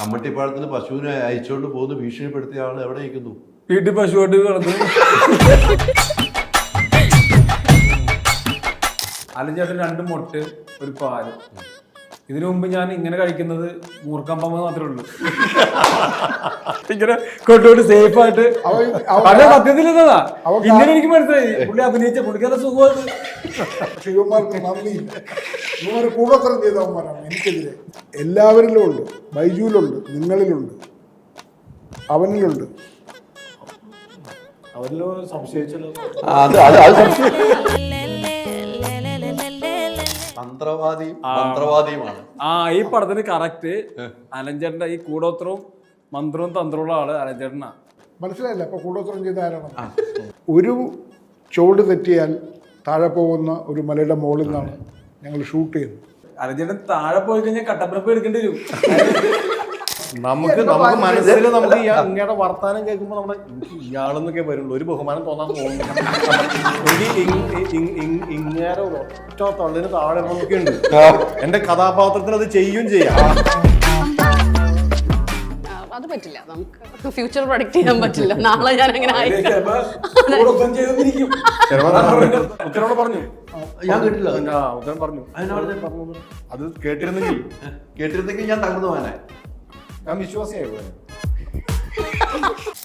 കമ്മട്ടിപ്പാടത്തിന് പശുവിനെ അയച്ചുകൊണ്ട് പോകുന്ന ഭീഷണിപ്പെടുത്തിയ ആൾ എവിടെ ഇരിക്കുന്നു? വീട്ടിൽ പശുവായിട്ട് കിടന്നു. അലഞ്ചേട്ടൻ 2 മുട്ട 1 പാല്. ഇതിനു മുമ്പ് ഞാൻ ഇങ്ങനെ കഴിക്കുന്നത് മൂർക്കമ്പമ്മ മാത്രമേ ഉള്ളൂ. ഇങ്ങനെ കൊണ്ടുപോയിട്ട് സേഫ് ആയിട്ട് പല സത്യത്തിൽ ഇന്നതാ. ഇങ്ങനെ എനിക്ക് മനസ്സിലായി പുള്ളി അഭിനയിച്ച പുള്ളിക്കാരുടെ സുഖമാണ്. ശിവകുമാർക്ക് നന്ദിയില്ല. ഇവർ കൂടോത്രം ചെയ്തവന്മാരാണ് എനിക്കെതിരെ. എല്ലാവരിലും ഉണ്ട്. ബൈജുവിലുണ്ട്, നിങ്ങളിലുണ്ട്, അവനിലുണ്ട്. അവരിലോ സംശയിച്ചല്ലോ. മന്ത്രവാദിയുമാണ്. ഈ പടത്തിന് കറക്റ്റ് അലഞ്ചേട്ടന്റെ ഈ കൂടോത്രവും മന്ത്രവും തന്ത്രമുള്ള ആള് അലഞ്ചേട്ടനാ. മനസ്സിലായില്ല അപ്പൊ കൂടോത്രം ചെയ്ത ആരാണ്? ഒരു ചുവട് തെറ്റിയാൽ താഴെ പോകുന്ന ഒരു മലയുടെ മുകളിൽ നിന്നാണ് ഞങ്ങൾ ഷൂട്ട് ചെയ്യുന്നത്. അലഞ്ചേട്ടൻ താഴെ പോയി കഴിഞ്ഞാൽ കട്ടപ്പനപ്പ് എടുക്കേണ്ടി വരും. നമുക്ക് മനസ്സിൽ നമുക്ക് ഇങ്ങയുടെ വർത്താനം കേൾക്കുമ്പോൾ നമ്മുടെ ഇയാളെന്നൊക്കെ വരുള്ളൂ, ഒരു ബഹുമാനം തോന്നാൻ തോന്നുന്നു. ഇങ്ങേരെ ഒറ്റ തള്ളിന് താഴെ ഒക്കെ ഉണ്ട്. എന്റെ കഥാപാത്രത്തിന് അത് ചെയ്യും ചെയ്യാം. അത് പറ്റില്ല, നമുക്ക് ഫ്യൂച്ചർ പ്രൊഡിക്ട് ചെയ്യാൻ പറ്റില്ല. നാളെ ഞാൻ അങ്ങനെ ഉത്തരവോട് പറഞ്ഞു. ഞാൻ കേട്ടില്ല. ഉത്തരം പറഞ്ഞു. അത് കേട്ടിരുന്നെങ്കിൽ ഞാൻ തകർന്നു പോകാനെ. ഞാൻ വിശ്വാസിയായി പോയത്.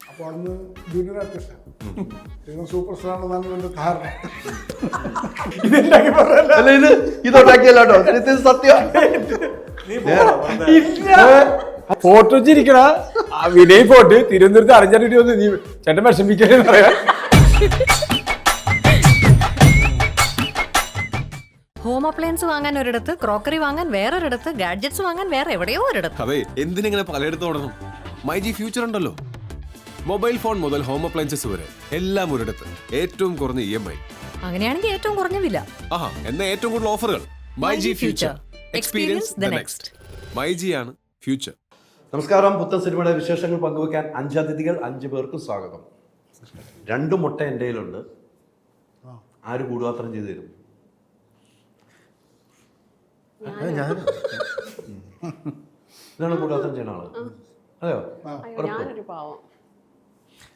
അപ്പൊ അന്ന് ജൂനിയർ ആർട്ടിസ്റ്റാണ്, സൂപ്പർ സ്റ്റാർ ആണെന്നാണ് എന്റെ ധാരണ. ഇതുണ്ടാക്കിയല്ലോ സത്യം. ഫോട്ടോ വെച്ചിരിക്കണ വിനയ് ഫോട്ട് തിരുവനന്തപുരത്ത് അലഞ്ചേട്ടി വന്ന് നീ ചേട്ടൻ വിഷമിക്കണേ പറയാ. ഹോം അപ്ലയൻസ് വാങ്ങാൻ ഒരിടത്ത്, ക്രോക്കറി വാങ്ങാൻ വേറൊരിടത്ത്, ഗാഡ്ജറ്റ്സ് വാങ്ങാൻ വേറെ എവിടെയോ ഒരിടത്ത്. അതെ, എന്തിനെങ്ങനെ പലയിടത്തും ഓടണം? മൈജി ഫ്യൂച്ചർ ഉണ്ടല്ലോ. മൊബൈൽ ഫോൺ മുതൽ ഹോം അപ്ലയൻസസ് വരെ എല്ലാം ഒരിടത്ത്. ഏറ്റവും കുറഞ്ഞ EMI. അങ്ങനെയാണെങ്കിൽ ഏറ്റവും കുറഞ്ഞ വില. ആഹാ, എന്നാ ഏറ്റവും കൂടുതൽ ഓഫറുകൾ. MyG future. Experience the next. മൈജിയാണ് ഫ്യൂച്ചർ. നമസ്കാരം. പുത്തൻ സിനിമയുടെ വിശേഷങ്ങൾ പങ്കുവെക്കാൻ 5 അതിഥികൾ, 5 പേർക്കും സ്വാഗതം. 2 മുട്ട എൻ്റെ കയ്യിലുണ്ട്. ആര് കൂടുപാത്രം ചെയ്തു തരും? ഇതാണ് കൂടുപാത്രം ചെയ്യുന്ന ആള്. അതെയോ? ഞാനൊരു പാവം.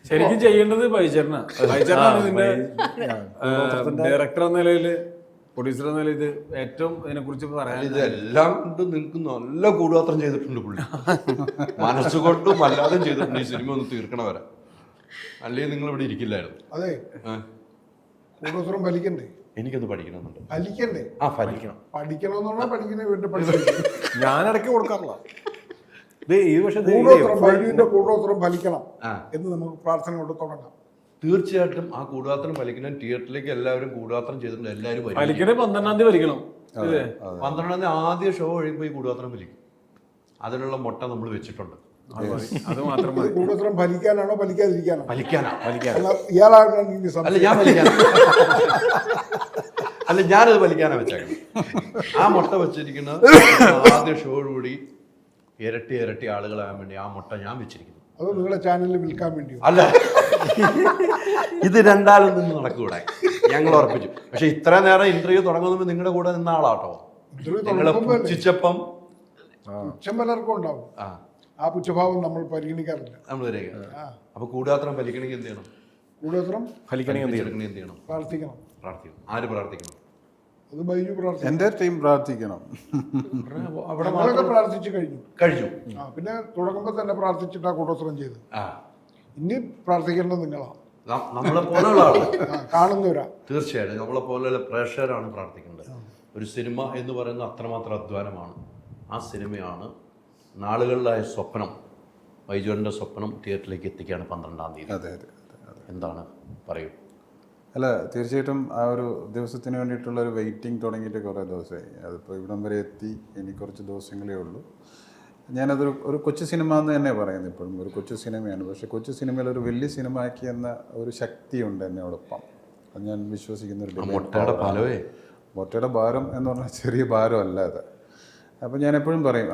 ശരിക്കും ചെയ്യേണ്ടത് ബൈചേട്ടനാ. ബൈചേട്ടനാണ് ഇതിന്റെ ഡയറക്ടർ എന്ന നിലയില്, പ്രൊഡ്യൂസർ എന്ന നിലയിൽ ഇത് ഏറ്റവും ഇതിനെ കുറിച്ച് പറയാൻ. ഇതെല്ലാം കൊണ്ട് നിങ്ങൾക്ക് നല്ല കൂടുപാത്രം ചെയ്തിട്ടുണ്ട് പുള്ളി. മനസ്സുകൊണ്ടും അല്ലാതെയും ചെയ്തിട്ടുണ്ട് ഈ സിനിമ ഒന്ന് തീർക്കണവരെ. അല്ലെങ്കിൽ നിങ്ങൾ ഇവിടെ ഇരിക്കില്ലായിരുന്നു. അതെ, കൂടോത്രം ഫലിക്കണ്ടേ? എനിക്കൊന്ന് പഠിക്കണമെന്നുണ്ട്. ഫലിക്കണ്ടേ? ഫലിക്കണം. പഠിക്കണമെന്നുള്ള പഠിക്കുന്ന വീട്ടിൽ പഠിക്കണം. ഞാനിടയ്ക്ക് കൊടുക്കാറില്ല. കൂടോത്രം ഫലിക്കണം എന്ന് നമുക്ക് പ്രാർത്ഥന കൊണ്ട് തുടങ്ങാം. തീർച്ചയായിട്ടും ആ കൂടുപാത്രം ഫലിക്കണം. തിയേറ്ററിലേക്ക് എല്ലാവരും കൂടുപാത്രം ചെയ്തിട്ടുണ്ട്. എല്ലാവരും 12-ാം തീയതി വലിക്കണം. 12-ാം തീയതി ആദ്യ ഷോ കഴിയുമ്പോൾ ഈ കൂടുപാത്രം ഫലിക്കും. അതിനുള്ള മുട്ട നമ്മൾ വെച്ചിട്ടുണ്ട്. അത് മാത്രം മതി. കൂടോത്രം ഫലിക്കാനാണോ ഫലിക്കാതിരിക്കാനോ? ഫലിക്കാനാ. ഇയാളാണ് അല്ല, ഞാൻ ഫലിക്കാനാ. അല്ല, ഞാനത് ഫലിക്കാനാ വെച്ചേക്കണം. ആ മുട്ട വെച്ചിരിക്കുന്നത് ആദ്യ ഷോയോടുകൂടി ഇരട്ടി ആളുകളാകാൻ വേണ്ടി ആ മുട്ട ഞാൻ വെച്ചിരിക്കുന്നു. അത് നിങ്ങളുടെ ചാനലിൽ വിൽക്കാൻ വേണ്ടിയോ? അല്ല, ഇത് രണ്ടാലും നിന്ന് നടക്കൂടെ, ഞങ്ങൾ ഉറപ്പിച്ചു. പക്ഷെ ഇത്ര നേരം ഇന്റർവ്യൂ തുടങ്ങുമ്പോൾ നിങ്ങളുടെ കൂടെ നിന്ന ആളാട്ടോ. നിങ്ങളെ പുച്ഛിച്ചപ്പം പുച്ഛം പലർക്കും ഉണ്ടാവും. ആ പുച്ഛഭാവം നമ്മൾ പരിഗണിക്കാറില്ല. നമ്മൾ അപ്പൊ കൂടുപാത്രം ഫലിക്കണമെങ്കിൽ എന്ത് ചെയ്യണം? കൂടോത്രം ഫലിക്കണമെങ്കിൽ എന്ത് ചെയ്യണം? പ്രാർത്ഥിക്കണം. ആര് പ്രാർത്ഥിക്കണം? അത് ബൈജു പ്രാർത്ഥിക്കണം. എന്റെ ടീം പ്രാർത്ഥിക്കണം. അവിടെ പ്രാർത്ഥിച്ചു കഴിഞ്ഞു. പിന്നെ തുടങ്ങുമ്പോൾ തന്നെ പ്രാർത്ഥിച്ചിട്ടാ കൂടോത്രം ചെയ്ത്. ഇനി പ്രാർത്ഥിക്കേണ്ടത് നിങ്ങളാണ്, നമ്മളെ പോലെയുള്ള ആള്, കാണുന്നവരാ. തീർച്ചയായിട്ടും നമ്മളെ പോലെയുള്ള പ്രേക്ഷകരാണ് പ്രാർത്ഥിക്കേണ്ടത്. ഒരു സിനിമ എന്ന് പറയുന്നത് അത്രമാത്രം അധ്വാനമാണ്. ആ സിനിമയാണ് നാളുകളിലായ സ്വപ്നം. ബൈജുവിൻ്റെ സ്വപ്നം തിയേറ്ററിലേക്ക് എത്തിക്കുകയാണ് 12-ാം തീയതി. അതെ. എന്താണ് പറയൂ? അല്ല, തീർച്ചയായിട്ടും ആ ഒരു ദിവസത്തിന് വേണ്ടിയിട്ടുള്ള ഒരു വെയിറ്റിംഗ് തുടങ്ങിയിട്ട് കുറേ ദിവസമായി. അതിപ്പോൾ ഇവിടം വരെ എത്തി. ഇനി കുറച്ച് ദിവസങ്ങളേ ഉള്ളൂ. ഞാനതൊരു കൊച്ചു സിനിമ എന്ന് തന്നെ പറയുന്നത്. ഇപ്പോഴും ഒരു കൊച്ചു സിനിമയാണ്. പക്ഷേ കൊച്ചു സിനിമയിൽ ഒരു വലിയ സിനിമ ആക്കി എന്ന ഒരു ശക്തിയുണ്ട് എന്നോടൊപ്പം. അത് ഞാൻ വിശ്വസിക്കുന്ന ഒരു മൊട്ടയുടെ ഭാരം എന്ന് പറഞ്ഞാൽ ചെറിയ ഭാരമല്ല അത്. അപ്പോൾ ഞാൻ എപ്പോഴും പറയും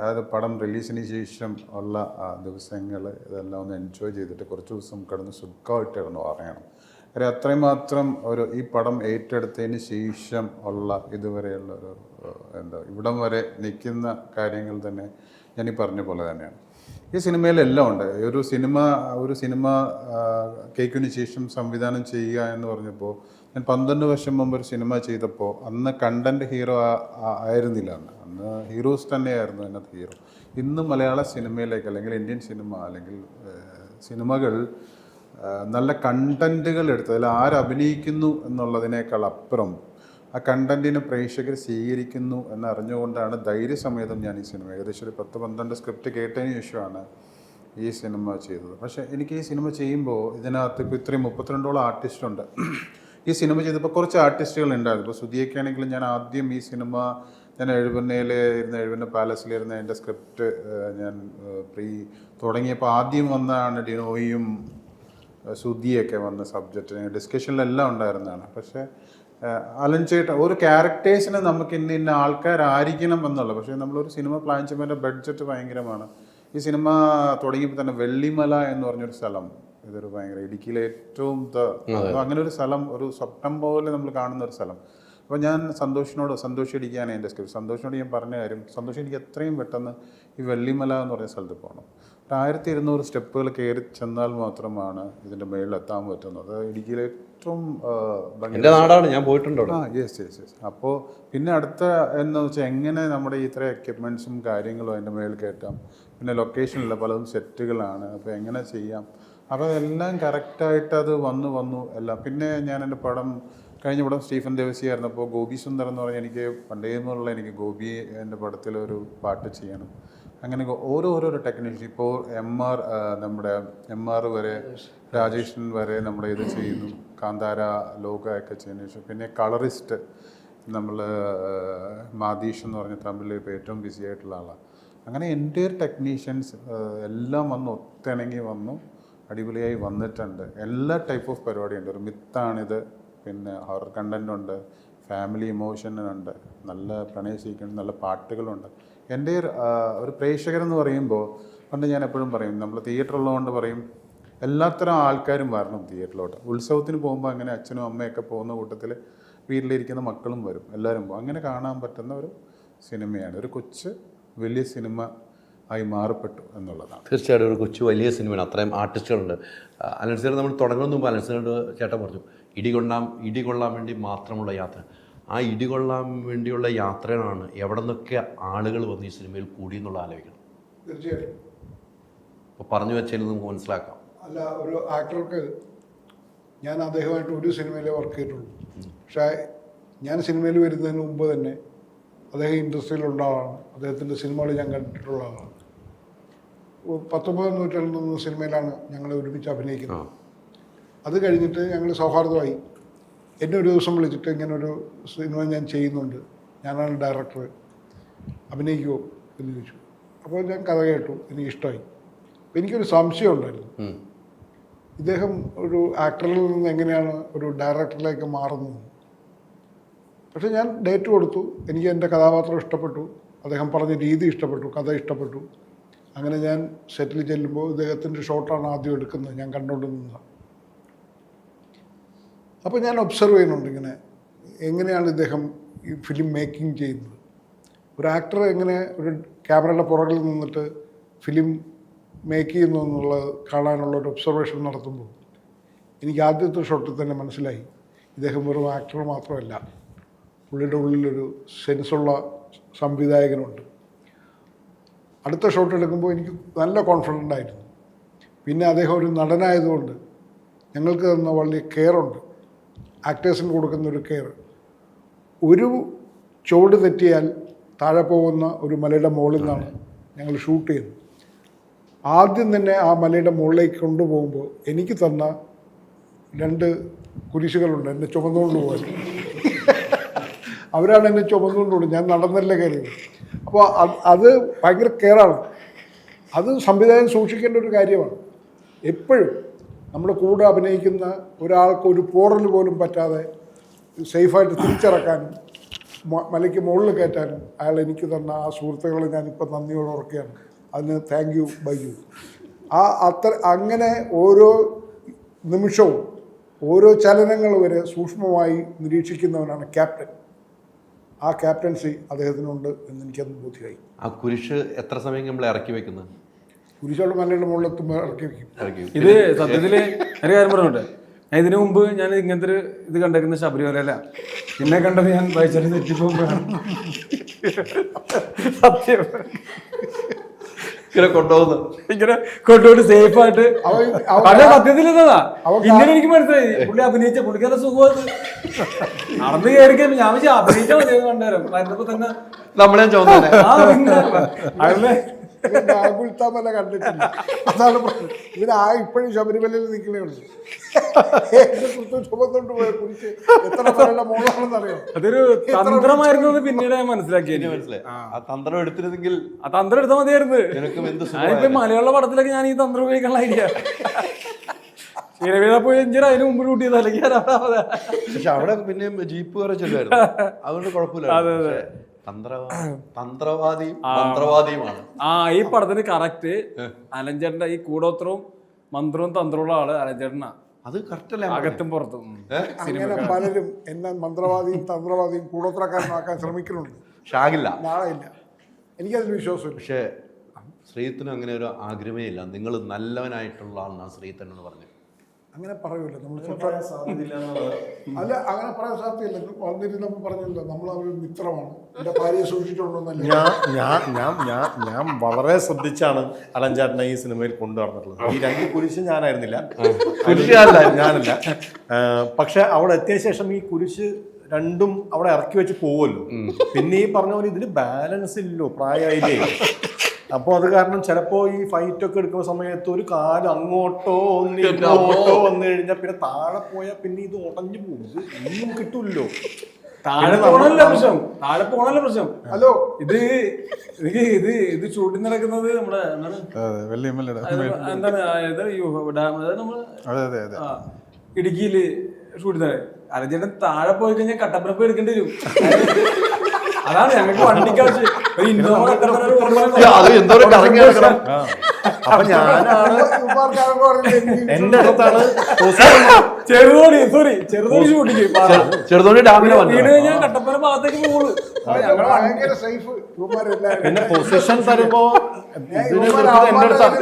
അത് പടം റിലീസിന് ശേഷം ഉള്ള ആ ദിവസങ്ങൾ ഇതെല്ലാം ഒന്ന് എൻജോയ് ചെയ്തിട്ട് കുറച്ച് ദിവസം കിടന്ന് സുഖമായിട്ട് കിടന്ന് പറയണം. കാര്യം അത്രയും മാത്രം ഈ പടം ഏറ്റെടുത്തതിന് ശേഷം ഉള്ള ഇതുവരെയുള്ള ഇവിടം വരെ നിൽക്കുന്ന കാര്യങ്ങൾ തന്നെ ഞാൻ ഈ പറഞ്ഞ പോലെ തന്നെയാണ്. ഈ സിനിമയിലെല്ലാം ഉണ്ട്. ഒരു സിനിമ കേക്കിന് ശേഷം സംവിധാനം ചെയ്യുക എന്ന് പറഞ്ഞപ്പോൾ, ഞാൻ 12 വർഷം മുമ്പ് ഒരു സിനിമ ചെയ്തപ്പോൾ അന്ന് കണ്ടന്റ് ഹീറോ ആയിരുന്നില്ല. അന്ന് ഹീറോസ് തന്നെയായിരുന്നു അതിനകത്ത് ഹീറോ. ഇന്ന് മലയാള സിനിമയിലേക്ക് അല്ലെങ്കിൽ ഇന്ത്യൻ സിനിമ അല്ലെങ്കിൽ സിനിമകൾ നല്ല കണ്ടന്റുകൾ എടുത്ത് അതിൽ ആരഭിനയിക്കുന്നു എന്നുള്ളതിനേക്കാൾ അപ്പുറം ആ കണ്ടന്റിനെ പ്രേക്ഷകർ സ്വീകരിക്കുന്നു എന്നറിഞ്ഞുകൊണ്ടാണ് ധൈര്യസമേതം ഞാൻ ഈ സിനിമ ഏകദേശം ഒരു 10-12 സ്ക്രിപ്റ്റ് കേട്ടതിന് ശേഷമാണ് ഈ സിനിമ ചെയ്തത്. പക്ഷേ എനിക്ക് ഈ സിനിമ ചെയ്യുമ്പോൾ ഇതിനകത്ത് ഇപ്പോൾ ഇത്രയും 32ഓളം ആർട്ടിസ്റ്റുണ്ട്. ഈ സിനിമ ചെയ്തപ്പോൾ കുറച്ച് ആർട്ടിസ്റ്റുകൾ ഉണ്ടായിരുന്നു. ഇപ്പോൾ സുധിയൊക്കെയാണെങ്കിലും ഞാൻ ആദ്യം ഈ സിനിമ ഞാൻ എഴുപന്ന പാലസിലിരുന്ന എൻ്റെ സ്ക്രിപ്റ്റ് ഞാൻ തുടങ്ങിയപ്പോൾ ആദ്യം വന്നതാണ് ഡിനോയും സുധിയൊക്കെ വന്ന സബ്ജക്റ്റ് ഡിസ്കഷനിലെല്ലാം ഉണ്ടായിരുന്നതാണ്. പക്ഷേ അലൻ ചേട്ടൻ ഒരു ക്യാരക്ടേഴ്സിന് നമുക്ക് ഇന്ന ആൾക്കാരായിരിക്കണം എന്നുള്ളത്. പക്ഷേ നമ്മളൊരു സിനിമ പ്ലാൻ ചെയ്യുമ്പോൾ എൻ്റെ ബഡ്ജറ്റ് ഭയങ്കരമാണ്. ഈ സിനിമ തുടങ്ങിയപ്പോൾ തന്നെ വെള്ളിമല എന്ന് പറഞ്ഞൊരു സ്ഥലം, ഇതൊരു ഭയങ്കര ഇടുക്കിയിലെ ഏറ്റവും അങ്ങനെ ഒരു സ്ഥലം, ഒരു സ്വപ്നം പോലെ നമ്മൾ കാണുന്ന ഒരു സ്ഥലം. അപ്പോൾ ഞാൻ സന്തോഷിക്കാണ് എൻ്റെ സ്ക്രിപ്റ്റ്. സന്തോഷിനോട് ഞാൻ പറഞ്ഞ കാര്യം, സന്തോഷം എനിക്ക് എത്രയും പെട്ടെന്ന് ഈ വെള്ളിമല എന്ന് പറയുന്ന സ്ഥലത്ത് പോകണം. 1200 സ്റ്റെപ്പുകൾ കയറി ചെന്നാൽ മാത്രമാണ് ഇതിൻ്റെ മുകളിൽ എത്താൻ പറ്റുന്നത്. ഇടുക്കിയിലെ ഏറ്റവും എൻ്റെ നാടാണ്, ഞാൻ പോയിട്ടുണ്ട്. യെസ്. അപ്പോൾ പിന്നെ അടുത്ത എന്ന് വെച്ചാൽ എങ്ങനെ നമ്മുടെ ഇത്ര എക്യുപ്മെൻറ്റ്സും കാര്യങ്ങളും അതിൻ്റെ മേളിൽ കയറ്റാം. പിന്നെ ലൊക്കേഷനില്ല, പലതും സെറ്റുകളാണ്. അപ്പോൾ എങ്ങനെ ചെയ്യാം. അപ്പോൾ അതെല്ലാം കറക്റ്റായിട്ട് അത് വന്നു എല്ലാം. പിന്നെ ഞാൻ എൻ്റെ കഴിഞ്ഞ പടം സ്റ്റീഫൻ ദേവസി ആയിരുന്നപ്പോൾ ഗോപി സുന്ദർ എന്ന് പറഞ്ഞാൽ എനിക്ക് പണ്ടേ നിന്നുള്ള എനിക്ക് ഗോപി എൻ്റെ പടത്തിലൊരു പാട്ട് ചെയ്യണം. അങ്ങനെ ഓരോരോ ടെക്നീഷ്യൻ ഇപ്പോൾ നമ്മുടെ MR വരെ രാജേഷൻ വരെ നമ്മുടെ ഇത് ചെയ്യുന്നു. കാന്താര ലോകയൊക്കെ ചെയ്യുന്ന ശേഷം പിന്നെ കളറിസ്റ്റ് നമ്മൾ മാതീഷ് എന്ന് പറഞ്ഞ തമിഴിൽ ഇപ്പോൾ ഏറ്റവും ബിസി ആയിട്ടുള്ള ആളാണ്. അങ്ങനെ എൻ്റെ ടെക്നീഷ്യൻസ് എല്ലാം ഒത്തിണങ്ങി അടിപൊളിയായി വന്നിട്ടുണ്ട്. എല്ലാ ടൈപ്പ് ഓഫ് പരിപാടിയുണ്ട്. ഒരു മിത്താണിത്, പിന്നെ ഹൊറർ കണ്ടൻ്റ് ഉണ്ട്, ഫാമിലി ഇമോഷനുണ്ട്, നല്ല പ്രണയ സീക്വൻസ്, നല്ല പാട്ടുകളുണ്ട്. എൻ്റെ ഒരു പ്രേക്ഷകരെന്ന് പറയുമ്പോൾ പണ്ട് ഞാൻ എപ്പോഴും പറയും, നമ്മൾ തിയേറ്ററുള്ളതുകൊണ്ട് പറയും എല്ലാത്തരം ആൾക്കാരും വരണം തിയേറ്ററിലോട്ട്. ഉത്സവത്തിന് പോകുമ്പോൾ അങ്ങനെ അച്ഛനും അമ്മയൊക്കെ പോകുന്ന കൂട്ടത്തിൽ വീട്ടിലിരിക്കുന്ന മക്കളും വരും, എല്ലാവരും പോകും. അങ്ങനെ കാണാൻ പറ്റുന്ന ഒരു സിനിമയാണ്. ഒരു വലിയ സിനിമ ആയി മാറപ്പെട്ടു എന്നുള്ളതാണ്. തീർച്ചയായിട്ടും ഒരു വലിയ സിനിമയാണ്. അത്രയും ആർട്ടിസ്റ്റുകളുണ്ട്. അലൻസിനോട് നമ്മൾ തുടങ്ങുന്ന മുമ്പ് അലൻസിനോട് ചേട്ടൻ പറഞ്ഞു ഇടികൊള്ളാൻ വേണ്ടി മാത്രമുള്ള യാത്ര. ആ ഇടികൊള്ളാൻ വേണ്ടിയുള്ള യാത്രയാണ് എവിടെ നിന്നൊക്കെ ആളുകൾ വന്ന് ഈ സിനിമയിൽ കൂടി എന്നുള്ള ആലോചിക്കണം. തീർച്ചയായിട്ടും. അപ്പോൾ പറഞ്ഞു വെച്ചതിൽ നമുക്ക് മനസ്സിലാക്കാം. അല്ല, ഒരു ആക്ടർക്ക് ഞാൻ അദ്ദേഹമായിട്ട് ഒരു സിനിമയിലേ വർക്ക് ചെയ്തിട്ടുള്ളൂ. പക്ഷേ ഞാൻ സിനിമയിൽ വരുന്നതിന് മുമ്പ് തന്നെ അദ്ദേഹം ഇൻഡസ്ട്രിയിലുള്ള ആളാണ്. അദ്ദേഹത്തിൻ്റെ സിനിമകൾ ഞാൻ കണ്ടിട്ടുള്ള ആളാണ്. 19 നൂറ്റാണ്ടിൽ സിനിമയിലാണ് ഞങ്ങൾ ഒരുമിച്ച് അഭിനയിക്കുന്നത്. അത് കഴിഞ്ഞിട്ട് ഞങ്ങൾ സൗഹാർദ്ദമായി. എന്നെ ഒരു ദിവസം വിളിച്ചിട്ട് ഇങ്ങനൊരു സിനിമ ഞാൻ ചെയ്യുന്നുണ്ട്, ഞാനാണ് ഡയറക്ടർ, അഭിനയിക്കുമോ എന്ന് ചോദിച്ചു. അപ്പോൾ ഞാൻ കഥ കേട്ടു, എനിക്ക് ഇഷ്ടമായി. അപ്പോൾ എനിക്കൊരു സംശയം ഉണ്ടായിരുന്നു, ഇദ്ദേഹം ഒരു ആക്ടറിൽ നിന്ന് എങ്ങനെയാണ് ഒരു ഡയറക്ടറിലേക്ക് മാറുന്നത്. പക്ഷേ ഞാൻ ഡേറ്റ് കൊടുത്തു, എനിക്ക് എൻ്റെ കഥാപാത്രം ഇഷ്ടപ്പെട്ടു, അദ്ദേഹം പറഞ്ഞ രീതി ഇഷ്ടപ്പെട്ടു, കഥ ഇഷ്ടപ്പെട്ടു. അങ്ങനെ ഞാൻ സെറ്റിൽ ചെല്ലുമ്പോൾ ഇദ്ദേഹത്തിൻ്റെ ഷോട്ടാണ് ആദ്യം എടുക്കുന്നത്, ഞാൻ കണ്ടുകൊണ്ട് നിന്നതാണ്. അപ്പോൾ ഞാൻ ഒബ്സർവ് ചെയ്യുന്നുണ്ട് എങ്ങനെയാണ് ഇദ്ദേഹം ഈ ഫിലിം മേക്കിംഗ് ചെയ്യുന്നത്. ഒരു ആക്ടർ എങ്ങനെ ഒരു ക്യാമറയുടെ പുറകിൽ നിന്നിട്ട് ഫിലിം മേക്ക് ചെയ്യുന്നു എന്നുള്ളത് കാണാനുള്ള ഒരു ഒബ്സർവേഷൻ നടത്തുമ്പോൾ എനിക്ക് ആദ്യത്തെ ഷോട്ടിൽ തന്നെ മനസ്സിലായി, ഇദ്ദേഹം വെറും ആക്ടർ മാത്രമല്ല, പുള്ളിയുടെ ഉള്ളിലൊരു സെൻസുള്ള സംവിധായകനുണ്ട്. അടുത്ത ഷോട്ട് എടുക്കുമ്പോൾ എനിക്ക് നല്ല കോൺഫിഡൻ്റ് ആയിരുന്നു. പിന്നെ അദ്ദേഹം ഒരു നടനായതുകൊണ്ട് ഞങ്ങൾക്ക് തന്ന വലിയ കെയറുണ്ട്, ആക്ടേഴ്സിന് കൊടുക്കുന്നൊരു കെയർ. ഒരു ചുവട് തെറ്റിയാൽ താഴെ പോകുന്ന ഒരു മലയുടെ മുകളിൽ നിന്നാണ് ഞങ്ങൾ ഷൂട്ട് ചെയ്യുന്നത്. ആദ്യം തന്നെ ആ മലയുടെ മുകളിലേക്ക് കൊണ്ടുപോകുമ്പോൾ എനിക്ക് തന്ന 2 കുരിശുകളുണ്ട് എന്നെ ചുമന്നുകൊണ്ട് പോകാൻ. അവരാണ് എന്നെ ചുമന്നുകൊണ്ട് പോകുന്നത്, ഞാൻ നടന്നല്ലേ കയറിയത്. അപ്പോൾ അത് ഭയങ്കര കെയറാണ്. അത് സംവിധായകൻ സൂക്ഷിക്കേണ്ട ഒരു കാര്യമാണ്. എപ്പോഴും നമ്മുടെ കൂടെ അഭിനയിക്കുന്ന ഒരാൾക്ക് ഒരു പോറൽ പോലും പറ്റാതെ സേഫായിട്ട് തിരിച്ചിറക്കാനും മലയ്ക്ക് മുകളിൽ കയറ്റാനും അയാൾ എനിക്ക് തന്ന ആ സുഹൃത്തുക്കളെ ഞാനിപ്പോൾ നന്ദിയോടെ ഓർക്കുകയാണ്. അതിന് താങ്ക് യു ബൈ യു. അങ്ങനെ ഓരോ നിമിഷവും ഓരോ ചലനങ്ങൾ വരെ സൂക്ഷ്മമായി നിരീക്ഷിക്കുന്നവനാണ് ക്യാപ്റ്റൻ. ആ ക്യാപ്റ്റൻസി അദ്ദേഹത്തിനുണ്ട് എന്ന് എനിക്കത് ബോധ്യമായി. ആ കുരിശ് എത്ര സമയം നമ്മൾ ഇറക്കി വെക്കുന്നത്? കുരിശോട് മലയുടെ മുകളിലെത്തുമ്പോൾ ഇറക്കി വയ്ക്കും. ഇറക്കി ഇത് സത്യത്തില് ഒരു കാര്യം പറഞ്ഞോട്ടെ, ഞാൻ ഇതിനു മുമ്പ് ഞാൻ ഇങ്ങനത്തെ ഒരു ഇത് കണ്ടേക്കുന്ന ശബരിമലയല്ല, പിന്നെ കണ്ടത് ഞാൻ വൈച്ചേരി തെറ്റിപ്പോകുമ്പോഴാണ്. സത്യം ഇങ്ങനെ കൊണ്ടുപോകുന്നു. ഇങ്ങനെ കൊണ്ടുപോയിട്ട് സേഫ് ആയിട്ട് അവൻ- പല സത്യത്തിൽ എന്നതാ ഇങ്ങനെ എനിക്ക് മനസ്സിലായി. പുള്ളി അഭിനയിച്ച പുള്ളിക്കാരുടെ സുഖം നടന്നു കയറി ഞാൻ വെച്ചാൽ അഭിനയിച്ചാൽ മതി കണ്ടുവരാം. വരുന്നപ്പോ തന്നെ നമ്മളെ ചോദിച്ചേ ആ പിന്നെ അതല്ലേ ആകുൽത്താമല കണ്ടിട്ടില്ല, അതാണ് പ്രശ്നം. ഇവര് ഇപ്പോഴും ശബരിമലയിൽ നിൽക്കണേ ഉള്ളൂ. ചുമന്നുകൊണ്ട് പോയ കുറിച്ച് എത്ര പേരുടെ മോളാണെന്ന് അറിയാം. അതൊരു തന്ത്രമായിരുന്നു എന്ന് പിന്നീട് ഞാൻ മനസ്സിലാക്കി. മനസ്സിലായി. ആ തന്ത്രം എടുത്തിരുന്നെങ്കിൽ ആ തന്ത്രം എടുത്താൽ മതിയായിരുന്നു. നിനക്കും എന്ത് ഞാനിപ്പോ മലയാള പടത്തിലൊക്കെ ഞാൻ ഈ തന്ത്രം ഉപയോഗിക്കാനുള്ള ഐഡിയ ഇരവിഴ പോയി എഞ്ചിന് അതിന് മുമ്പ് കൂട്ടിയത് അല്ലെങ്കിൽ പക്ഷെ അവിടെ പിന്നെയും ജീപ്പ് വരെ ചെല്ലുമായിരുന്നു, അതുകൊണ്ട് കുഴപ്പമില്ല. തന്ത്രവാദിയും മന്ത്രവാദിയുമാണ്. ആ ഈ പടത്തിന് കറക്റ്റ് അലഞ്ചേട്ടന്റെ ഈ കൂടോത്രവും മന്ത്രവും തന്ത്രമുള്ള ആള് അലഞ്ചേട്ടനാ. അത് കറക്റ്റ് അല്ലേ? അകത്തും പുറത്തും അങ്ങനെ പലരും എന്നെ മന്ത്രവാദിയും തന്ത്രവാദിയും കൂടോത്രക്കാരനാക്കാൻ ശ്രമിക്കുന്നുണ്ട്. പക്ഷെ ആകില്ല, നാളെ ഇല്ല, എനിക്കതിൽ വിശ്വാസമില്ല. പക്ഷേ ശ്രീത്തിന് അങ്ങനെ ഒരു ആഗ്രഹമേ ഇല്ല. നിങ്ങൾ നല്ലവനായിട്ടുള്ള ആളെന്നാണ് ശ്രീത്തൻ എന്ന് പറഞ്ഞു. അങ്ങനെ പറയൂല നമ്മൾ. അല്ല, അങ്ങനെ പറയാൻ സാധ്യതയില്ല. വന്നിരുന്നപ്പോൾ പറഞ്ഞല്ലോ നമ്മൾ അവരുടെ മിത്രമാണ്, എൻ്റെ ഭാര്യയെ സൂക്ഷിച്ചുകൊണ്ടൊന്നല്ല. ഞാൻ വളരെ ശ്രദ്ധിച്ചാണ് അലഞ്ചാട്ടിനെ ഈ സിനിമയിൽ കൊണ്ടുവന്നിട്ടുള്ളത്. ഈ 2 കുരിശ് ഞാനായിരുന്നില്ല, ഞാനല്ല. പക്ഷെ അവിടെ എത്തിയ ശേഷം ഈ കുരിശ് രണ്ടും അവിടെ ഇറക്കി വെച്ച് പോവുമല്ലോ. പിന്നെ ഈ പറഞ്ഞ പോലെ ഇതിന് ബാലൻസ് ഇല്ലല്ലോ, പ്രായമായില്ലേ. അപ്പോൾ അത് കാരണം ചിലപ്പോൾ ഈ ഫൈറ്റ് ഒക്കെ എടുക്കുന്ന സമയത്ത് ഒരു കാല് അങ്ങോട്ടോ ഇങ്ങോട്ടോ വന്നു കഴിഞ്ഞാൽ പിന്നെ താഴെ പോയാൽ പിന്നെ ഇത് ഉടഞ്ഞു പോകും, ഒന്നും കിട്ടൂല്ലോ. താഴെ പോണല്ലോ പ്രശ്നം, താഴെ പോണല്ലോ പ്രശ്നം. ഹലോ, ഇത് ഇത് ഷൂട്ടിംഗ് നടക്കുന്നത് നമ്മുടെ എന്താണ് നമ്മള് ഇടുക്കിയില് ഷൂട്ടിംഗ്. അലഞ്ചേട്ടൻ താഴെ പോയി കഴിഞ്ഞാൽ കട്ടപ്പന പോയി എടുക്കേണ്ടി വരും. അതാണ് ഞങ്ങൾക്ക് വണ്ടിക്ക് ആവശ്യം. അപ്പൊ ഞാനാണ് എന്റെ അടുത്താണ് ചെറുതോണി ഷൂട്ടിങ് ചെറുതോണി ഡാമിലെ വീട് കഴിഞ്ഞാൽ കട്ടപ്പന ഭാഗത്തേക്ക് പോകുള്ളൂ. ഭയങ്കര സേഫ് ഇവന്മാരെല്ലാവരും. പിന്നെ പൊസിഷൻ തരുമ്പോ ഇതിനെ എന്റെ അടുത്താണ്.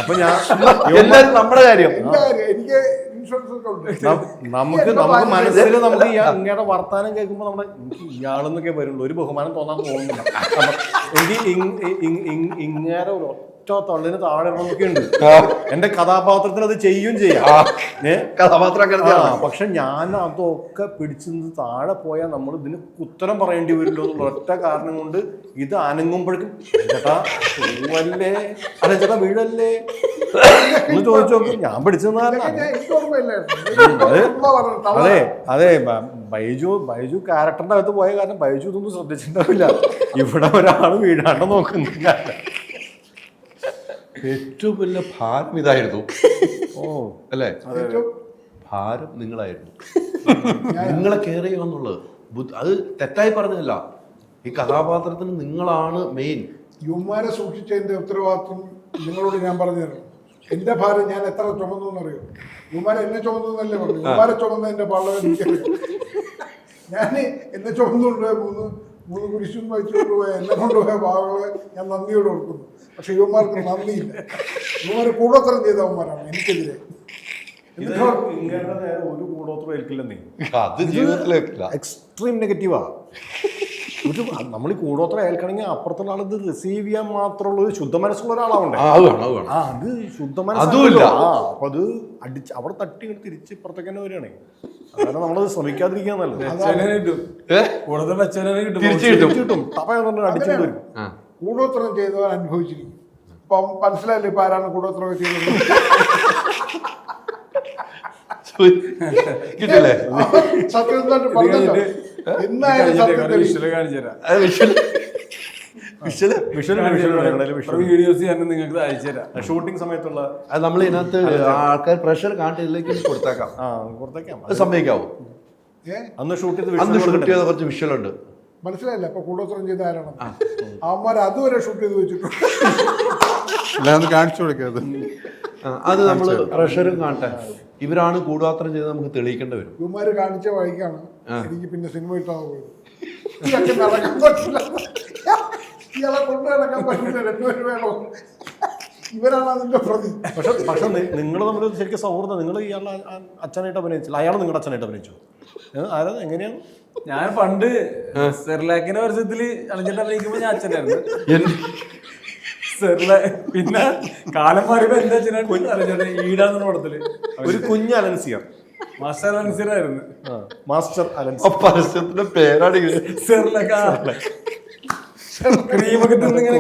അപ്പൊ ഞാൻ എല്ലാവരും നമ്മുടെ കാര്യം എനിക്ക് ഇൻഷുറൻസ് ഒക്കെ ഉണ്ട്. നമുക്ക് മനസ്സിൽ നമുക്ക് ഇങ്ങയുടെ വർത്താനം കേൾക്കുമ്പോൾ നമ്മുടെ എനിക്ക് ഇയാളെന്നൊക്കെ വരുള്ളൂ, ഒരു ബഹുമാനം തോന്നാൻ തോന്നുന്നില്ല. എനിക്ക് ഇങ്ങേരെ ഒരു ഒറ്റ തള്ളിന് താഴെ ഒക്കെ ഉണ്ട്. എന്റെ കഥാപാത്രത്തിന് അത് ചെയ്യും ചെയ്യാം, പക്ഷെ ഞാൻ അതൊക്കെ പിടിച്ചു താഴെ പോയാൽ നമ്മൾ ഇതിന് ഉത്തരം പറയേണ്ടി വരുമല്ലോ എന്നുള്ള ഒറ്റ കാരണം കൊണ്ട് ഇത് അനങ്ങുമ്പോഴേക്കും ചേട്ടാ പോവല്ലേ, അല്ല ചേട്ടാ വീടല്ലേ എന്ന് ചോദിച്ചു നോക്കും. ഞാൻ പിടിച്ചെന്ന് അതെ അതെ ബൈജു ക്യാരക്ടറിന്റെ അകത്ത് പോയ കാരണം ബൈജു ഇതൊന്നും ശ്രദ്ധിച്ചിട്ടുണ്ടാവില്ല. ഇവിടെ ഒരാൾ വീഴാണ്ട് നോക്കുന്നില്ല. ഏറ്റവും വലിയ ഭാരം ഇതായിരുന്നു. ഓ അല്ലേ? ഭാരം നിങ്ങളായിരുന്നു. നിങ്ങളെ കെയർ ചെയ്യുമെന്നുള്ളത് അത് തെറ്റായി പറഞ്ഞതല്ല. ഈ കഥാപാത്രത്തിന് നിങ്ങളാണ് മെയിൻ. യുവമാരെ സൂക്ഷിച്ചതിന്റെ ഉത്തരവാദിത്വം നിങ്ങളോട് ഞാൻ പറഞ്ഞു തരണം. എന്റെ ഭാരം ഞാൻ എത്ര ചുമന്നു എന്നറിയോ? യുവമാരെ എന്നെ ചുമന്നല്ലേ പറഞ്ഞു. യുവമാരെ ചുമന്നതിന്റെ പള്ളവൻ എനിക്കറിയാം. ഞാൻ എന്നെ ചുമന്നുകൊണ്ടുപോയ മൂന്ന് കുരിശും വഹിച്ചുകൊണ്ടുപോയ എന്നെ കൊണ്ടുപോയ ഭാഗങ്ങളെ ഞാൻ നന്ദിയോട് ഓർക്കുന്നു. പക്ഷെ യുവമാർക്ക് നന്ദിയില്ല. യുവമാരെ കൂടോത്രം ചെയ്തവന്മാരാണ് എനിക്കെതിരെ. ഒരു കൂടോത്രം ഏൽക്കില്ലെന്നേ, അത് ജീവിതത്തിലേക്കില്ല. എക്സ്ട്രീം നെഗറ്റീവാ. ഒരു നമ്മൾ ഈ കൂടോത്രം ഏൽക്കണമെങ്കിൽ അപ്പുറത്തുള്ള ആൾ ഇത് റിസീവ് ചെയ്യാൻ മാത്രമുള്ള ഒരു ശുദ്ധ മനസ്സുള്ള ഒരാളാവണ്ടേ. അത് ശുദ്ധ മനസ്സല്ല. അപ്പൊ അത് അടിച്ച് അവിടെ തട്ടി തിരിച്ച് ഇപ്പുറത്തേക്ക് തന്നെ വരികയാണേ. കാരണം നമ്മളത് ശ്രമിക്കാതിരിക്കാൻ നല്ലത്. കിട്ടും അടിച്ചു വരും. കൂടോത്രം ചെയ്തവർ അനുഭവിച്ചിരിക്കും. ഇപ്പം മനസ്സിലായില്ലേ ഇപ്പൊ ആരാണ് കൂടോത്രം ചെയ്തത്? കിട്ടില്ലേ? സത്യം പറഞ്ഞല്ലോ. എന്നായാലും വീഡിയോസ് ഞാൻ നിങ്ങൾക്ക് അയച്ചു തരാം. ഷൂട്ടിംഗ് സമയത്തുള്ള അത് നമ്മൾ ഇതിനകത്ത് ആൾക്കാർ പ്രഷർ കാണിട്ടിലേക്ക് കൊടുത്തേക്കാം. അത് സമ്മതിക്കാവോ? അന്ന് ഷൂട്ട് ചെയ്ത കുറച്ച് വിഷ്വൽ ഉണ്ട്. മനസ്സിലായില്ല അപ്പൊ കൂടോത്രം ചെയ്ത ആരാണ്? അവന്മാർ അതുവരെ ഷൂട്ട് ചെയ്ത് വെച്ചിട്ടുണ്ട്. കാണിച്ചു കൊടുക്കരുത്. അത് നമ്മൾ പ്രഷറും കാണട്ടെ. ഇവരാണ് കൂടോത്രം ചെയ്ത് നമുക്ക് തെളിയിക്കേണ്ടി വരും. ഇവന്മാര് കാണിച്ച വഴിക്കാണ് എനിക്ക് പിന്നെ സിനിമ ഇട്ടാവുന്നത്. ഇയാൾക്ക് നടക്കാൻ പറ്റില്ല, ഇയാളെ കൊണ്ട് നടക്കാൻ പറ്റില്ല, 2 പേര് വേണോ? ഇവരാണ് അതിന്റെ പ്രതി. പക്ഷെ നിങ്ങൾ തമ്മിൽ ശരിക്കും സൗഹൃദം. നിങ്ങൾ ഇയാളുടെ അച്ഛനായിട്ട് അഭിനയിച്ചില്ല, അയാൾ നിങ്ങളുടെ അച്ഛനായിട്ട് അഭിനയിച്ചു. ആരാ, എങ്ങനെയാണ്? ഞാൻ പണ്ട് സെർലാക്കിന്റെ വർഷത്തില് അലഞ്ചേട്ടൻ അഭിനയിക്കുമ്പോ ഞാൻ അച്ഛനായിരുന്നു. പിന്നെ കാലം മാറിയപ്പോ എന്റെ അച്ഛനാണ് അലഞ്ചേട്ടൻ ഈടാന്ന പടത്തില് ഒരു കുഞ്ഞ് അലൻസിയർ, മാസ്റ്റർ അലൻസിയറായിരുന്നു. മാസ്റ്റർ അലൻസിയർ. പരസ്യത്തിന്റെ പേരാണ് സെർലാക്ക് ക്രീമൊക്കെ തിന്നിങ്ങനെ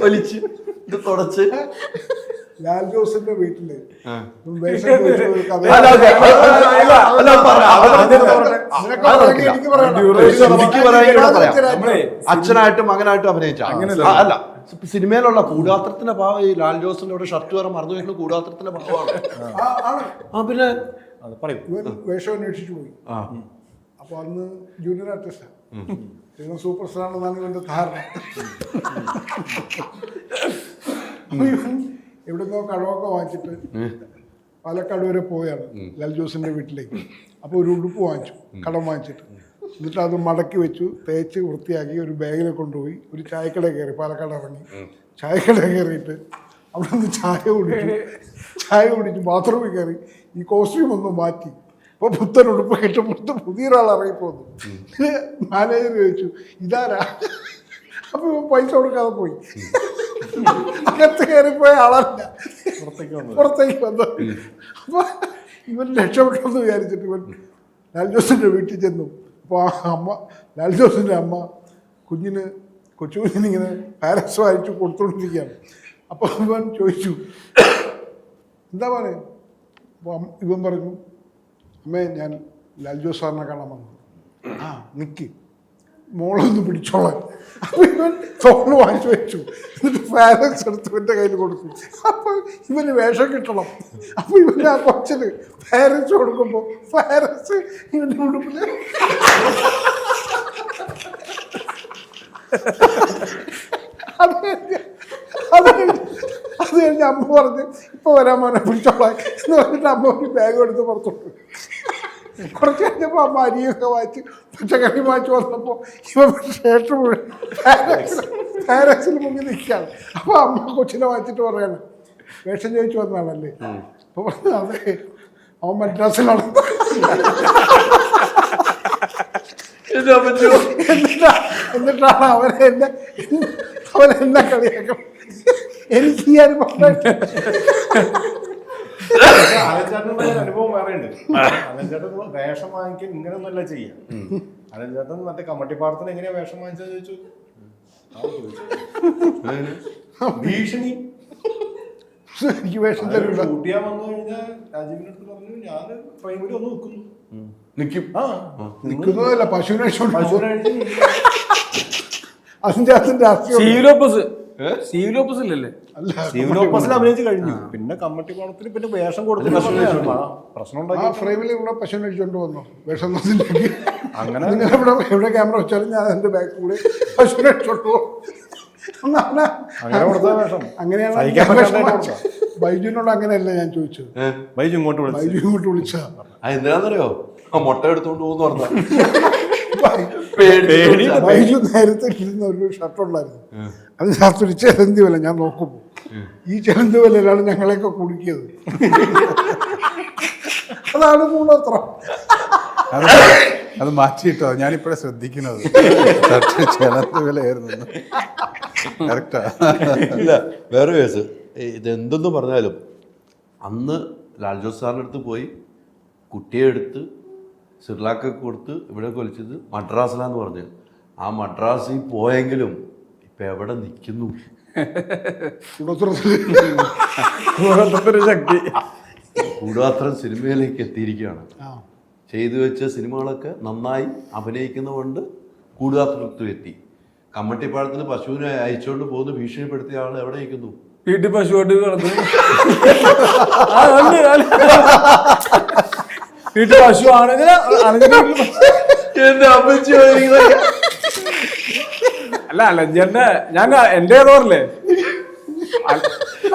വലിച്ച് ഇത് തുടച്ച്. ലാൽ ജോസിന്റെ വീട്ടില് വേഷം അല്ല, ചോദിച്ച ഒരു കഥ. അല്ല, അല്ല, അല്ല, പറ. നിനക്ക് പറയാമെങ്കിൽ എനിക്ക് പറയാം. എനിക്ക് പറയാമെങ്കിൽ ഇവിടെ പറയാം. അച്ഛനായിട്ടും മകനായിട്ടും അഭിനയിച്ച അല്ല, സിനിമയിലുള്ള കൂടാത്രത്തിന്റെ ഭാവം ഈ ലാൽ ജോസിന്റെ അവിടെ ഷർട്ട് വരെ മറന്നു വെക്കുന്ന കൂടാത്രത്തിന്റെ ഭാവമാണ്. പിന്നെ അത് പറയൂ. ഇവൻ വേഷം അന്വേഷിച്ചു പോയി. അപ്പൊ അന്ന് ജൂനിയർ ആർട്ടിസ്റ്റാണ്, ഇവൻ സൂപ്പർ സ്റ്റാർ ആണെന്നാണ് ഇവന്റെ ധാരണ. അപ്പൊ ഇവൻ എവിടുന്നോ കടമൊക്കെ വാങ്ങിച്ചിട്ട് പാലക്കാട് വരെ പോവുകയാണ് ലാൽ ജോസിന്റെ വീട്ടിലേക്ക്. അപ്പോൾ ഒരു ഉടുപ്പ് വാങ്ങിച്ചു, കടം വാങ്ങിച്ചിട്ട്. എന്നിട്ട് അത് മടക്കി വെച്ചു, തേച്ച് വൃത്തിയാക്കി ഒരു ബാഗിൽ കൊണ്ടുപോയി ഒരു ചായക്കട കയറി. പാലക്കാട് ഇറങ്ങി ചായക്കട കയറിയിട്ട് അവിടെ നിന്ന് ചായ കുടിച്ച് ബാത്റൂമിൽ കയറി ഈ കോസ്റ്റ്യൂം ഒന്ന് മാറ്റി. അപ്പോൾ പുത്തൻ ഉടുപ്പ് കെട്ടുമ്പുറത്ത് പുതിയൊരാൾ ഇറങ്ങിപ്പോന്നു. മാനേജർ ചോദിച്ചു ഇതാരാ? അപ്പോൾ ഇവൻ പൈസ കൊടുക്കാതെ പോയി. അകത്ത് കയറിപ്പോയ ആളല്ല, പുറത്തേക്ക് വന്നത്. അപ്പോൾ ഇവൻ രക്ഷപ്പെട്ടെന്ന് വിചാരിച്ചിട്ട് ഇവൻ ലാൽ ജോസിൻ്റെ വീട്ടിൽ ചെന്നു. അപ്പോൾ ആ അമ്മ, ലാൽ ജോസിൻ്റെ അമ്മ കൊച്ചുകുഞ്ഞിനിങ്ങനെ പാരൻസ് വായിച്ചു കൊടുത്തുകൊണ്ടിരിക്കുകയാണ്. അപ്പോൾ ഇവൻ ചോദിച്ചു എന്താ പറയുക? അപ്പോൾ ഇവൻ പറഞ്ഞു അമ്മേ ഞാൻ ലാൽ ജോസ് സാറിനെ കാണാൻ വന്നു. ആ നിൽക്ക്, മോളൊന്ന് പിടിച്ചോളാൻ. അപ്പോൾ ഇവൻ ഫോൺ വാങ്ങിച്ചു വെച്ചു. എന്നിട്ട് പാരൻസ് എടുത്ത് ഇവൻ്റെ കയ്യിൽ കൊടുത്തു. അപ്പോൾ ഇവന് വേഷം കിട്ടണം. അപ്പോൾ ഇവന് ആ കൊച്ചിന് പാരൻസ് കൊടുക്കുമ്പോൾ പാരൻസ് ഇവൻ്റെ ഉടുപ്പിൽ അത് കഴിഞ്ഞ് അമ്മ പറഞ്ഞ് ഇപ്പോൾ വരാൻ മോനെ പിടിച്ചോളാൻ എന്ന് പറഞ്ഞിട്ട് അമ്മ ഒരു ബാഗ് എടുത്ത് പുറത്തോട്ട്. കുറച്ച് കഴിഞ്ഞപ്പോൾ അമ്മ അരിയൊക്കെ വായിച്ച് പച്ചക്കറി വാങ്ങിച്ച് വന്നപ്പോൾ ഇവ ഷർട്ട് മുഴുവൻ പാരൻസിൽ മുങ്ങി നിൽക്കുകയാണ്. അപ്പോൾ അമ്മ കൊച്ചിനെ വായിച്ചിട്ട് പറയാണ് വേഷം ചോദിച്ചു വന്നാണല്ലേ? അപ്പോൾ പറഞ്ഞു അതെ, അവൻ മദ്രാസിലാണ്. എന്നിട്ടാണ് അവനെന്നെ കളിയാക്കണം. എനിക്ക് ഈ അനുഭവം അലൻചേട്ടൻ അനുഭവം വേറെ ഉണ്ട്. അലൻചേട്ടൻ വേഷം വാങ്ങിക്കാൻ ഇങ്ങനെയൊന്നുമല്ല ചെയ്യാം. അലൻചേട്ടൻ മറ്റേ കമ്മട്ടിപ്പാടത്തിന് എങ്ങനെയാ വേഷം വാങ്ങിച്ചത് ചോദിച്ചു. ഭീഷണി. എനിക്ക് വേഷം തരില്ല. കൂട്ടിയാൻ വന്നു കഴിഞ്ഞാൽ രാജീവിന്റെ അടുത്ത് പറഞ്ഞു ഞാൻ പ്രൈമറി ഒന്ന് നിൽക്കുന്നു. നിൽക്കുന്നതല്ല, പശുവിനെ അഭിനയിച്ച് കഴിഞ്ഞു. പിന്നെ കമ്മട്ടിപ്പാടത്തിന് പിന്നെ വേഷം കൊടുത്തു പ്രശ്നം ഉണ്ടാക്കി. ഫ്രെയിമിൽ ഇവിടെ പശുവിനെ അടിച്ചോണ്ട് വന്നു വേഷം. അങ്ങനെ എവിടെ ക്യാമറ വെച്ചാലും ഞാൻ എൻ്റെ ബാക്ക് കൂടെ പശുവിനെ അടിച്ചോണ്ട് പോകും. അങ്ങനെയാണ് ബൈജുവിനോട് അങ്ങനെയല്ല ഞാൻ ചോദിച്ചത്. ബൈജു ഇങ്ങോട്ട് വിളിച്ചാ എന്തിനാന്നറിയോ? മുട്ട എടുത്തോണ്ട് പോകുന്നു പറഞ്ഞ ബൈജു നേരത്തെ ഇടുന്ന ഒരു ഷർട്ട് ഉണ്ടായിരുന്നു, അതിനകത്തൊരു ചെലന്തി വല. ഞാൻ നോക്കുമ്പോൾ ഈ ചെലന്തി വലയിലാണ് ഞങ്ങളെയൊക്കെ കുടുക്കിയത്. അതാണ് മൂന്നത്ര. അത് മാറ്റിയിട്ടോ, ഞാനിപ്പോഴേ ശ്രദ്ധിക്കുന്നത് ചെലന്തി വലയായിരുന്നു. കറക്റ്റാ. ഇല്ല, വേറെ കേസ്. ഇതെന്തെന്ന് പറഞ്ഞാലും അന്ന് ലാൽ ജോസ് സാറിൻ്റെ അടുത്ത് പോയി കുട്ടിയെ എടുത്ത് സിർലാക്കൊക്കെ കൊടുത്ത് ഇവിടെ കൊലിച്ചത് മദ്രാസിലാന്ന് പറഞ്ഞു. ആ മദ്രാസിൽ പോയെങ്കിലും ഇപ്പൊ എവിടെ നിൽക്കുന്നു? ശക്തി കൂടാത്രം സിനിമയിലേക്ക് എത്തിയിരിക്കുകയാണ്. ചെയ്തു വെച്ച സിനിമകളൊക്കെ നന്നായി അഭിനയിക്കുന്നതുകൊണ്ട് കൂടാത്രത്തിൽ എത്തി. കമ്മട്ടിപ്പാടത്തിന് പശുവിനെ അയച്ചുകൊണ്ട് പോകുന്ന ഭീഷണിപ്പെടുത്തിയ ആൾ എവിടെ നിൽക്കുന്നു? വീട്ടിൽ പശുവായിട്ട് കിടന്നു. വീട്ടിൽ പശു ആണെങ്കിൽ അല്ല അലഞ്ചേട്ടന്റെ ഞാൻ എന്റെ ഏതോറല്ലേ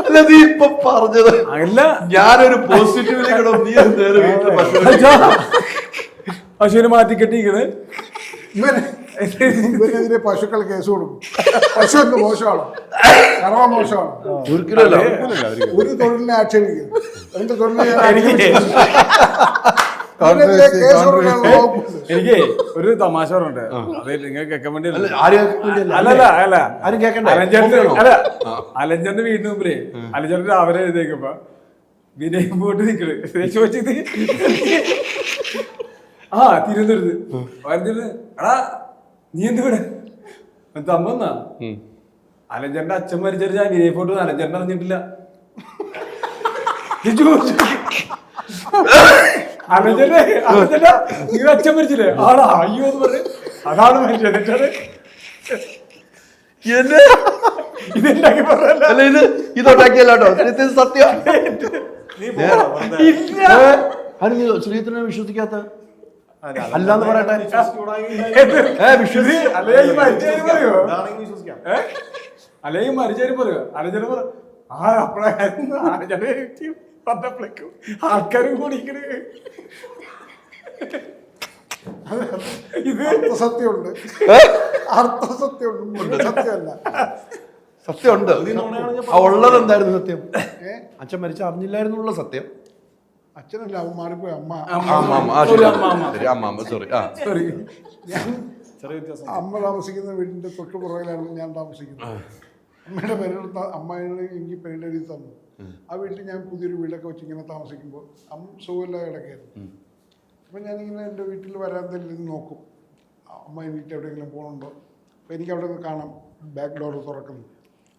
അല്ല നീ ഇപ്പൊ പറഞ്ഞത്. അല്ല ഞാനൊരു പോസിറ്റീവിലേക്ക് പശുവിനെ മാറ്റിക്കെട്ടിയിരിക്കണ്. ഇവനെതിരെ പശുക്കൾ കേസ് കൊടുക്കും. പശു എന്ത് മോശമാണ്, കറവ മോശമാണ്, ഒരിക്കലല്ല. ഒരു തൊഴിലിനെ ആക്ഷേപിക്കുന്നു. എന്റെ തൊഴിലിനെ എനിക്ക് ഒരു തമാശ പറഞ്ഞിട്ട് അത് നിങ്ങൾ കേൾക്കാൻ വേണ്ടി അല്ല, ആരും കേൾക്കാൻ വേണ്ടിയല്ല. അല്ല ആരും കേൾക്കണ്ടേ? അലഞ്ചന്റെ വീടിന് മുമ്പിലേ അലഞ്ചന്റെ രാവിലെ എഴുതേക്കുമ്പോ വിനയം പോയിട്ട് നിക്കണ് ചോദിച്ചത് തിരുവനന്തപുരത്ത് പറഞ്ഞത് എടാ നീ എന്ത് ഇവിടെ തമ്മന്നാ അലഞ്ചന്റെ അച്ഛൻ മരിച്ചൊരു ഞാൻ വിനയ ഫോട്ടോ അലഞ്ചന്റെ അറിഞ്ഞിട്ടില്ല. അലഞ്ചന്റെ നീ അച്ഛൻ മരിച്ചില്ലേ ആടാ അയ്യോ എന്ന് പറഞ്ഞു. അതാണ് മരിച്ചത്. ഇതുണ്ടാക്കി പറഞ്ഞല്ല. അല്ല, ഇതുണ്ടാക്കിയല്ലോ സത്യം. ശ്രീധരനെ വിശ്വസിക്കാത്ത അല്ലാന്ന് പറയട്ടെ. അല്ലെങ്കിൽ മരിച്ചാലും പറയോ അലഞ്ചന പറ പറഞ്ഞപ്പോഴേക്കും ആൾക്കാരും കൂടിക്കണ്. ഇത് അർത്ഥസത്യമുണ്ട്, അർത്ഥസത്യമുണ്ട്, സത്യമല്ല. സത്യമുണ്ട്. ഉള്ളത് എന്തായിരുന്നു സത്യം? അച്ഛൻ മരിച്ച അറിഞ്ഞില്ലായിരുന്നുള്ള സത്യം. അച്ഛനല്ല, അവൻ മാറിപ്പോയി അമ്മ. സോറി. അമ്മ താമസിക്കുന്ന വീടിന്റെ തൊട്ടു പുറകിലാണ് ഞാൻ താമസിക്കുന്നത്. അമ്മയുടെ പേരെടുത്ത അമ്മയുടെ എനിക്ക് പെയിന്റ് എഴുതി തന്നു. ആ വീട്ടിൽ ഞാൻ പുതിയൊരു വീടൊക്കെ വെച്ച് ഇങ്ങനെ താമസിക്കുമ്പോൾ അമ്മ സുഖമില്ലാതെ കിടക്കായിരുന്നു. അപ്പം ഞാനിങ്ങനെ എൻ്റെ വീട്ടിൽ വരാന്തയിൽ നിന്ന് നോക്കും, അമ്മ വീട്ടിൽ എവിടെയെങ്കിലും പോകണുണ്ടോ. അപ്പോൾ എനിക്ക് അവിടെ നിന്ന് കാണാം ബാക്ക് ഡോർ തുറക്കുന്നു.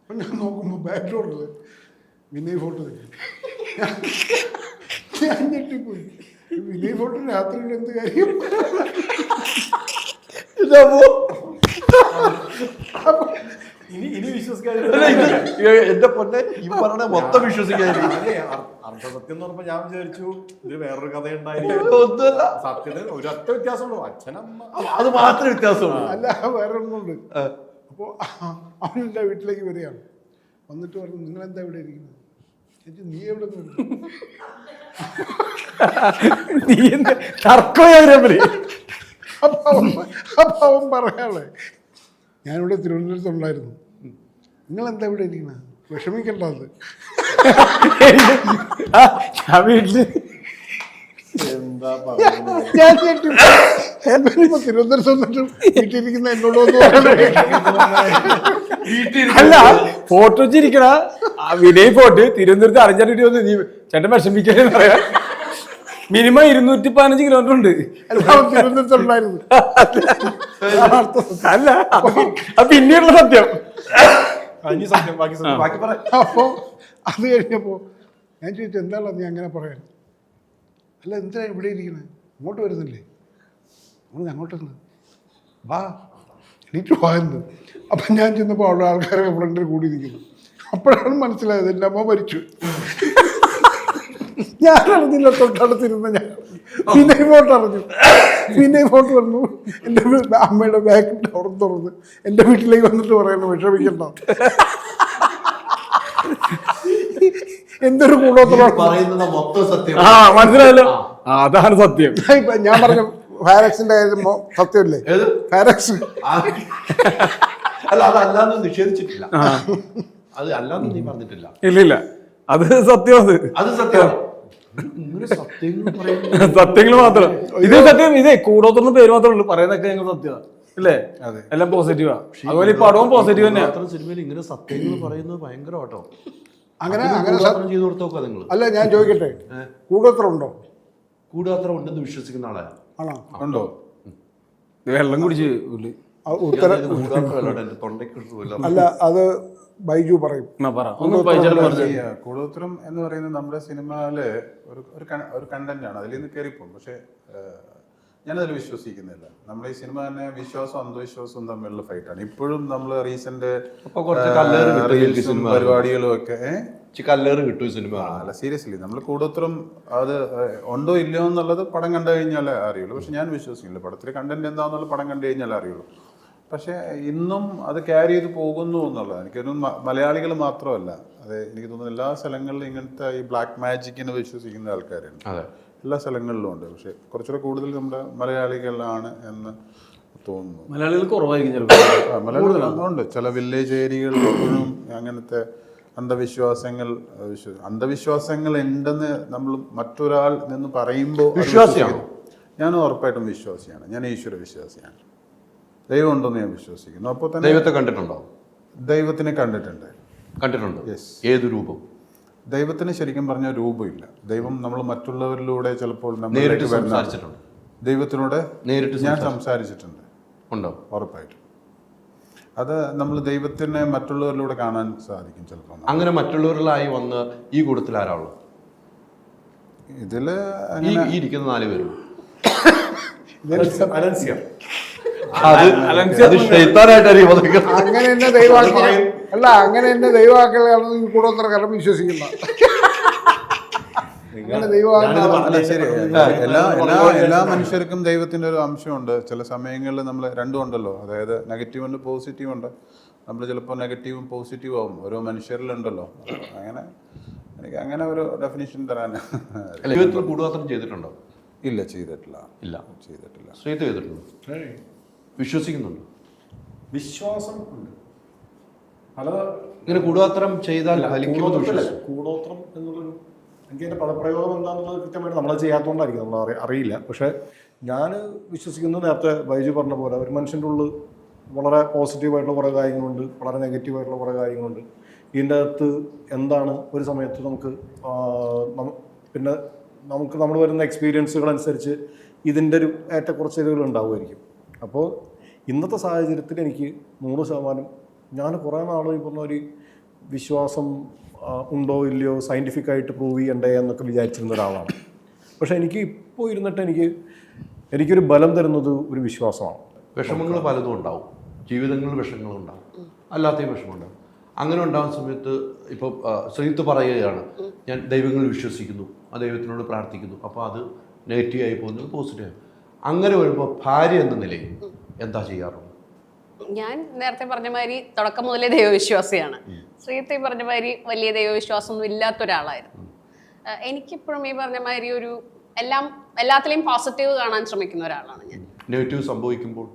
അപ്പം ഞാൻ നോക്കുമ്പോൾ ബാക്ക് ഡോറിൽ വിനയ് ഫോട്ടോ നിൽക്കും. ഞാൻ ഞെട്ടിപ്പോയി. വിനയ് ഫോട്ടോ രാത്രിയിൽ എന്ത് കാര്യം? ഇനി വിശ്വസിക്കാൻ എന്റെ പൊന്നെ ഈ പറഞ്ഞ മൊത്തം വിശ്വസിക്കാതിരിക്കും. അർദ്ധസത്യം എന്ന് പറഞ്ഞപ്പോ ഞാൻ വിചാരിച്ചു ഇത് വേറൊരു കഥയുണ്ടായിരിക്കും. സത്യത്തിൽ ഒരൊറ്റ വ്യത്യാസമുള്ളൂ, അച്ഛനമ്മ അത് മാത്രമേ വ്യത്യാസമുള്ളൂ. അല്ല, വേറെ ഒന്നുണ്ട്. അപ്പോൾ അവനെൻ്റെ വീട്ടിലേക്ക് വരികയാണ്. വന്നിട്ട് പറഞ്ഞു, നിങ്ങളെന്താ ഇവിടെ ഇരിക്കുന്നത്? ചേച്ചി നീ എവിടെ നിന്ന്? അപ്പൊ അവൻ പറയാളെ, ഞാനിവിടെ തിരുവനന്തപുരത്തുണ്ടായിരുന്നു. നിങ്ങളെന്താ ഇവിടെ ഇരിക്കുന്നത്? വിഷമിക്കണ്ടത്. ഞാൻ ഇപ്പൊ തിരുവനന്തപുരത്ത് വന്നിട്ട് വീട്ടിലിരിക്കുന്ന എന്നോടൊന്നും അല്ല ഫോട്ടോ വെച്ചിരിക്കണ വിനയ് ഫോട്ടോ തിരുവനന്തപുരത്ത് അലഞ്ചാണ്ടി വന്ന് നീ ചേട്ടൻ വിഷമിക്കണെന്ന് പറയാ. മിനിമം 215 കിലോമീറ്റർ ഉണ്ട്. തിരുവനന്തപുരത്തുണ്ടായിരുന്നു. അല്ല അത് പിന്നീടുള്ള സത്യം. സത്യം ബാക്കി പറ. അപ്പോൾ അത് കഴിഞ്ഞപ്പോൾ ഞാൻ ചോദിച്ചു, എന്താണ് നീ അങ്ങനെ പറയാൻ? അല്ല, എന്തിനാ ഇവിടെ ഇരിക്കുന്നത്? അങ്ങോട്ട് വരുന്നില്ലേ? നമ്മൾ അങ്ങോട്ടൊന്ന് വാ, എണീറ്റ് പോയെന്ന്. അപ്പം ഞാൻ ചെന്നപ്പോൾ അവിടെ ആൾക്കാരെ ഫ്രണ്ടിൽ കൂടി ഇരിക്കുന്നു. അപ്പോഴാണ് മനസ്സിലായത് എൻ്റെ അമ്മ മരിച്ചു. ഞാൻ അറിഞ്ഞില്ല, തൊട്ടടുത്തിരുന്ന ഞാൻ വിനയ് ഫോട്ടോ അറിഞ്ഞു. വിനയ് ഫോട്ടോ വന്നു, എൻ്റെ അമ്മയുടെ ബാക്ക് ഡോർ തുറന്ന് എൻ്റെ വീട്ടിലേക്ക് വന്നിട്ട് പറയുന്നു, വിഷമിക്കണ്ട. എന്തൊരു പറയുന്നത് മൊത്തം സത്യം. മനസ്സിലായല്ലോ, അതാണ് സത്യം. ഞാൻ പറഞ്ഞു ഫാരക്സിന്റെ കാര്യം സത്യമല്ലേ? ഫാരക്സ് അല്ല, അതല്ലാന്ന് നിഷേധിച്ചിട്ടില്ല. അത് അല്ലാന്ന് നീ പറഞ്ഞിട്ടില്ല. ഇല്ല, അത് സത്യം. അത് സത്യമാണ്. സത്യങ്ങൾ മാത്രം. ഇത് സത്യം. ഇതേ കൂടോത്തുന്ന പേര് മാത്രമേ ഉള്ളൂ, പറയുന്നതൊക്കെ ഞങ്ങൾ സത്യമാണ് അല്ലേ? എല്ലാം പോസിറ്റീവാ. അതുപോലെ ഈ പടവും പോസിറ്റീവ് തന്നെയാണ്. സിനിമയിൽ ഇങ്ങനെ സത്യങ്ങൾ പറയുന്നത് ഭയങ്കര കേട്ടോ. അങ്ങനെ ചെയ്തു കൊടുത്തോക്കാ നിങ്ങൾ. അല്ല, ഞാൻ ചോദിക്കട്ടെ, കൂടോത്രം ഉണ്ടോ? കൂടാത്രം ഉണ്ടെന്ന് വിശ്വസിക്കുന്ന ആളാണ്. ആണോ? ഉണ്ടോ? വെള്ളം കുടിച്ച് ഉത്തരം എന്റെ തൊണ്ടയ്ക്ക്. അല്ല, അത് ബൈജു പറയും. കൂടോത്രം എന്ന് പറയുന്നത് നമ്മുടെ സിനിമയില് ഒരു കണ്ടന്റ് ആണ്, അതിൽ നിന്ന് കയറിപ്പോകും. പക്ഷെ ഞാനതിൽ വിശ്വസിക്കുന്നില്ല. നമ്മുടെ ഈ സിനിമ തന്നെ വിശ്വാസവും അന്ധവിശ്വാസവും തമ്മിലുള്ള ഫൈറ്റാണ്. ഇപ്പോഴും നമ്മൾ റീസെന്റ് പരിപാടികളും ഒക്കെ കല്ലേറ് കിട്ടും സിനിമ. അല്ല, സീരിയസ്ലി നമ്മൾ കൂടോത്രം അത് ഉണ്ടോ ഇല്ലയോ എന്നുള്ളത് പടം കണ്ടു കഴിഞ്ഞാലേ അറിയുള്ളൂ. പക്ഷെ ഞാൻ വിശ്വസിക്കുന്നില്ല. പടത്തിൽ കണ്ടന്റ് എന്താണെന്നുള്ള പടം കണ്ടു കഴിഞ്ഞാലേ അറിയുള്ളൂ. പക്ഷേ ഇന്നും അത് ക്യാരി ചെയ്ത് പോകുന്നു എന്നുള്ളത് എനിക്കൊന്നും മലയാളികൾ മാത്രമല്ല, അത് എനിക്ക് തോന്നുന്നു എല്ലാ സ്ഥലങ്ങളിലും ഇങ്ങനത്തെ ഈ ബ്ലാക്ക് മാജിക്കിനെ വിശ്വസിക്കുന്ന ആൾക്കാരുണ്ട്. എല്ലാ സ്ഥലങ്ങളിലും ഉണ്ട്. പക്ഷേ കുറച്ചുകൂടെ കൂടുതൽ നമ്മുടെ മലയാളികളാണ് എന്ന് തോന്നുന്നു. മലയാളികൾ കുറവായിരിക്കും ചിലപ്പോൾ. മലയാളികൾ ഉണ്ട്. ചില വില്ലേജ് ഏരിയകളിൽ ഇപ്പോഴും അങ്ങനത്തെ അന്ധവിശ്വാസങ്ങൾ ഉണ്ടെന്ന് നമ്മൾ മറ്റൊരാൾ നിന്ന് പറയുമ്പോൾ വിശ്വാസിയാണോ? ഞാൻ ഉറപ്പായിട്ടും വിശ്വാസിയാണ്. ഞാൻ ഈശ്വര വിശ്വാസിയാണ്. ദൈവം ഉണ്ടെന്ന് ഞാൻ വിശ്വസിക്കുന്നു. അപ്പോൾ തന്നെ ദൈവത്തെ കണ്ടിട്ടുണ്ടോ? ദൈവത്തിനെ കണ്ടിട്ടുണ്ട്. യെസ്. ഏത് രൂപം? ദൈവത്തിന് ശരിക്കും പറഞ്ഞാൽ രൂപമില്ല. ദൈവം നമ്മൾ മറ്റുള്ളവരിലൂടെ ചിലപ്പോൾ നേരിട്ട് സംസാരിച്ചിട്ടുണ്ട്. ദൈവത്തിനോട് നേരിട്ട് ഞാൻ സംസാരിച്ചിട്ടുണ്ട്. ഉണ്ടോ? ഉറപ്പായിട്ടും. അത് നമ്മൾ ദൈവത്തിനെ മറ്റുള്ളവരിലൂടെ കാണാൻ സാധിക്കും ചിലപ്പോൾ. അങ്ങനെ മറ്റുള്ളവരിലായി വന്ന് ഈ കൂട്ടത്തിൽ ആരാളുള്ളത്? ഇതില് ഈ ഇരിക്കുന്ന 4 പേരും അലൻസിയർ. അത് ഷെയ്ത്താനായിട്ടായിരിക്കും വന്നിരിക്കുന്നത്. അങ്ങനെ എന്നെ ദൈവാക്കൾ അല്ല, അങ്ങനെ എന്നെ ദൈവാക്കളാണെന്ന് ഈ കൂടോത്രക്കാരൻ വിശ്വസിക്കുന്ന അങ്ങനെ അല്ല, ശരി. എല്ലാ മനുഷ്യർക്കും ദൈവത്തിന്റെ ഒരു അംശമുണ്ട്. ചില സമയങ്ങളിൽ നമ്മൾ രണ്ടും ഉണ്ടല്ലോ, അതായത് നെഗറ്റീവ് ഉണ്ട്, പോസിറ്റീവ് ഉണ്ട്. നമ്മൾ ചിലപ്പോൾ നെഗറ്റീവും പോസിറ്റീവും ആവും. ഓരോ മനുഷ്യരിലുണ്ടല്ലോ. അങ്ങനെ എനിക്ക് അങ്ങനെ ഒരു ഡെഫിനിഷൻ തരാൻ ജീവിതത്തിൽ കൂടുമാത്രം ചെയ്തിട്ടുണ്ടോ? ഇല്ല, ചെയ്തിട്ടില്ല. ശ്രീത്ത് ചെയ്തിട്ടുണ്ടോ? വിശ്വസിക്കുന്നുണ്ടോ? വിശ്വാസം ഉണ്ട്. പല ഇങ്ങനെ കൂടുമാത്രം ചെയ്താൽ കൂടോത്രം എന്നുള്ളൊരു, എനിക്ക് അതിൻ്റെ പദപ്രയോഗം എന്താണെന്നുള്ളത് കൃത്യമായിട്ട് നമ്മൾ ചെയ്യാത്തതുകൊണ്ടായിരിക്കും, നമ്മൾ അറിയില്ല. പക്ഷേ ഞാൻ വിശ്വസിക്കുന്നത് നേരത്തെ ബൈജു പറഞ്ഞ പോലെ ഒരു മനുഷ്യൻ്റെ ഉള്ളിൽ വളരെ പോസിറ്റീവായിട്ടുള്ള കുറേ കാര്യങ്ങളുണ്ട്, വളരെ നെഗറ്റീവായിട്ടുള്ള കുറേ കാര്യങ്ങളുണ്ട്. ഇതിൻ്റെ അകത്ത് എന്താണ് ഒരു സമയത്ത് നമുക്ക് പിന്നെ നമ്മൾ വരുന്ന എക്സ്പീരിയൻസുകൾ അനുസരിച്ച് ഇതിൻ്റെ ഒരു ഏറ്റക്കുറച്ചിലുകൾ ഉണ്ടാവുമായിരിക്കും. അപ്പോൾ ഇന്നത്തെ സാഹചര്യത്തിൽ എനിക്ക് 100% ഞാൻ കുറേ നാൾ ഈ പറഞ്ഞ ഒരു വിശ്വാസം ഉണ്ടോ ഇല്ലയോ സയൻറ്റിഫിക്കായിട്ട് പ്രൂവ് ചെയ്യണ്ടേ എന്നൊക്കെ വിചാരിച്ചിരുന്ന ഒരാളാണ്. പക്ഷേ എനിക്ക് ഇപ്പോൾ ഇരുന്നിട്ട് എനിക്കൊരു ബലം തരുന്നത് ഒരു വിശ്വാസമാണ്. വിഷമങ്ങൾ പലതും ഉണ്ടാവും, ജീവിതങ്ങളിൽ വിഷമങ്ങളുണ്ടാവും, അല്ലാത്തയും വിഷമമുണ്ടാവും. അങ്ങനെ ഉണ്ടാകുന്ന സമയത്ത് ഇപ്പോൾ ശ്രീത്ത് പറയുകയാണ്, ഞാൻ ദൈവങ്ങളിൽ വിശ്വസിക്കുന്നു, ആ ദൈവത്തിനോട് പ്രാർത്ഥിക്കുന്നു. അപ്പോൾ അത് നെഗറ്റീവായി പോകുന്നത് പോസിറ്റീവായി. അങ്ങനെ വരുമ്പോൾ ഭാര്യ എന്ന നിലയിൽ എന്താ ചെയ്യാറുള്ളത്? ഞാൻ നേരത്തെ പറഞ്ഞ മാതിരി തുടക്കം മുതലേ ദൈവവിശ്വാസിയാണ്. ശ്രീത്തെ പറഞ്ഞ മാതിരി വലിയ ദൈവവിശ്വാസമൊന്നും ഇല്ലാത്ത ഒരാളായിരുന്നു. എനിക്കിപ്പോഴും ഈ പറഞ്ഞ മാതിരി ഒരു എല്ലാത്തിലെയും പോസിറ്റീവ് കാണാൻ ശ്രമിക്കുന്ന ഒരാളാണ് ഞാൻ. നെഗറ്റീവ് സംഭവിക്കുമ്പോൾ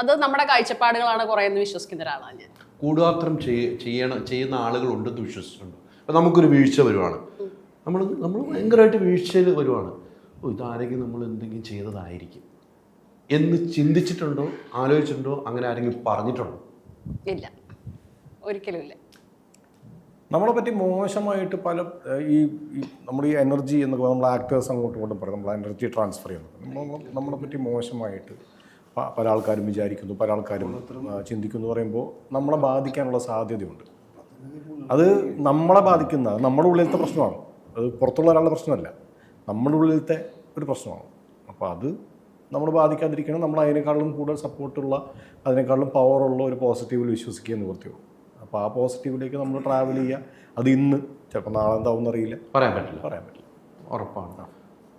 അത് നമ്മുടെ കാഴ്ചപ്പാടുകളാണ് കുറേയെന്ന് വിശ്വസിക്കുന്ന ഒരാളാണ് ഞാൻ. കൂടുമാത്രം ചെയ്യുന്ന ആളുകളുണ്ടെന്ന് വിശ്വസിച്ചിട്ടുണ്ട്. അപ്പോൾ നമുക്കൊരു വീഴ്ച വരുവാണ്, നമ്മൾ ഭയങ്കരമായിട്ട് വീഴ്ചയിൽ വരുവാണ്. ഇതാരെങ്കിലും നമ്മൾ എന്തെങ്കിലും ചെയ്തതായിരിക്കും എന്ന് ചിന്തിച്ചിട്ടുണ്ടോ, ആലോചിച്ചിട്ടുണ്ടോ? അങ്ങനെ ആരെങ്കിലും പറഞ്ഞിട്ടുണ്ടോ? ഇല്ല, ഒരിക്കലും ഇല്ല. നമ്മളെ പറ്റി മോശമായിട്ട് പല ഈ നമ്മുടെ ഈ എനർജി എന്നൊക്കെ നമ്മൾ ആക്ടേഴ്സ് അങ്ങോട്ടും ഇങ്ങോട്ടും പറയും, നമ്മൾ എനർജി ട്രാൻസ്ഫർ ചെയ്യുന്നത് നമ്മളെ പറ്റി മോശമായിട്ട് പല ആൾക്കാരും വിചാരിക്കുന്നു, പല ആൾക്കാരും ചിന്തിക്കുന്നു പറയുമ്പോൾ നമ്മളെ ബാധിക്കാനുള്ള സാധ്യതയുണ്ട്. അത് നമ്മളെ ബാധിക്കുന്ന നമ്മുടെ ഉള്ളിലത്തെ പ്രശ്നമാണ്, അത് പുറത്തുള്ള ഒരാളുടെ പ്രശ്നമല്ല, നമ്മുടെ ഉള്ളിലത്തെ ഒരു പ്രശ്നമാണ്. അപ്പോൾ അത് നമ്മൾ ബാധിക്കാതിരിക്കണം. നമ്മൾ അതിനേക്കാളും കൂടുതൽ സപ്പോർട്ടുള്ള, അതിനേക്കാളും പവറുള്ള ഒരു പോസിറ്റീവിൽ വിശ്വസിക്കുക എന്ന് വൃത്തിയുള്ളൂ. അപ്പോൾ ആ പോസിറ്റീവിലേക്ക് നമ്മൾ ട്രാവൽ ചെയ്യുക. അത് ഇന്ന് ചിലപ്പോൾ നാളെ എന്താവും അറിയില്ല, പറയാൻ പറ്റില്ല. ഉറപ്പാണ്.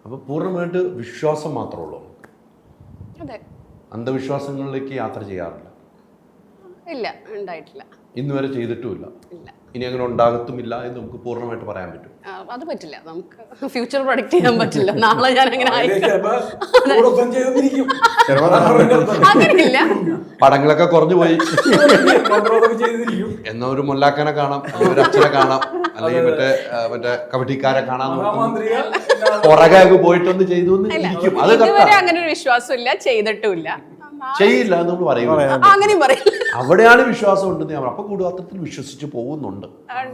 അപ്പോൾ പൂർണ്ണമായിട്ട് വിശ്വാസം മാത്രമേ ഉള്ളൂ. അതെ. അന്ധവിശ്വാസങ്ങളിലേക്ക് യാത്ര ചെയ്യാറില്ല? ഇല്ല, ഉണ്ടായിട്ടില്ല. ഇന്ന് വരെ ചെയ്തിട്ടുമില്ല. ഇല്ല. ഇനി അങ്ങനെ ഉണ്ടാകത്തുമില്ല എന്ന് നമുക്ക് പൂർണ്ണമായിട്ട് പറയാൻ പറ്റും? അത് പറ്റില്ല. നമുക്ക് ഫ്യൂച്ചർ പ്രൊഡിക്റ്റ് ചെയ്യാൻ പറ്റില്ല. നാളെ ഞാൻ അങ്ങനെ അങ്ങനെയില്ല. പടങ്ങളൊക്കെ കുറഞ്ഞു പോയി എന്നാ ഒരു മൊല്ലാക്കനെ കാണാം, അല്ലെങ്കിൽ ഒരു അച്ഛനെ കാണാം, അല്ലെങ്കിൽ മറ്റേ കബഡിക്കാരെ കാണാൻ പുറകെ പോയിട്ടൊന്ന് ചെയ്തു ഇരിക്കും. അത് അങ്ങനെ ഒരു വിശ്വാസമില്ല, ചെയ്തിട്ടുമില്ല, ചെയ്യില്ല എന്ന് നമ്മൾ പറയുന്നത്. അങ്ങനെയും പറയില്ല. അവിടെയാണ് വിശ്വാസം ഉണ്ടെന്ന് ഞാൻ. അപ്പൊ കൂടുപാത്രത്തിൽ വിശ്വസിച്ച് പോകുന്നുണ്ട്.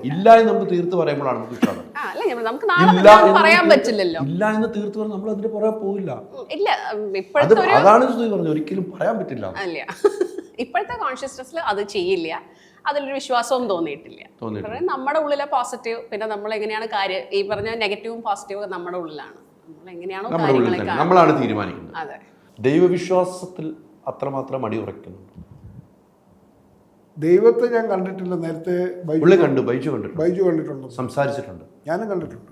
ഇല്ല എന്ന് നമുക്ക് തീർത്ത് പറയുമ്പോഴാണ് നമുക്ക് വിശ്വാസം. പറയാൻ പറ്റില്ലല്ലോ. ഇല്ല എന്ന് തീർത്ത് പറഞ്ഞാൽ നമ്മൾ അതിന്റെ പുറകെ പോകില്ല. ഇല്ല, അതാണ് പറഞ്ഞു, ഒരിക്കലും പറയാൻ പറ്റില്ല. അല്ല, ഇപ്പോഴത്തെ കോൺഷ്യസ്നസ്സിൽ അത് ചെയ്യില്ല, അതിലൊരു വിശ്വാസവും തോന്നിയിട്ടില്ല. നമ്മുടെ ഉള്ളിലെ പോസിറ്റീവ്, പിന്നെ നമ്മൾ എങ്ങനെയാണ് കാര്യം, ഈ പറഞ്ഞ നെഗറ്റീവും പോസിറ്റീവും നമ്മുടെ ഉള്ളിലാണ്. നമ്മൾ എങ്ങനെയാണോ നമ്മളാണ് തീരുമാനിക്കുന്നത്. അതെ. ദൈവവിശ്വാസത്തിൽ അത്രമാത്രം അടിയുറയ്ക്കുന്നുണ്ട്. ദൈവത്തെ ഞാൻ കണ്ടിട്ടില്ല. നേരത്തെ ബൈജു കണ്ടിട്ടുണ്ട്, സംസാരിച്ചിട്ടുണ്ട്, ഞാനും കണ്ടിട്ടുണ്ട്.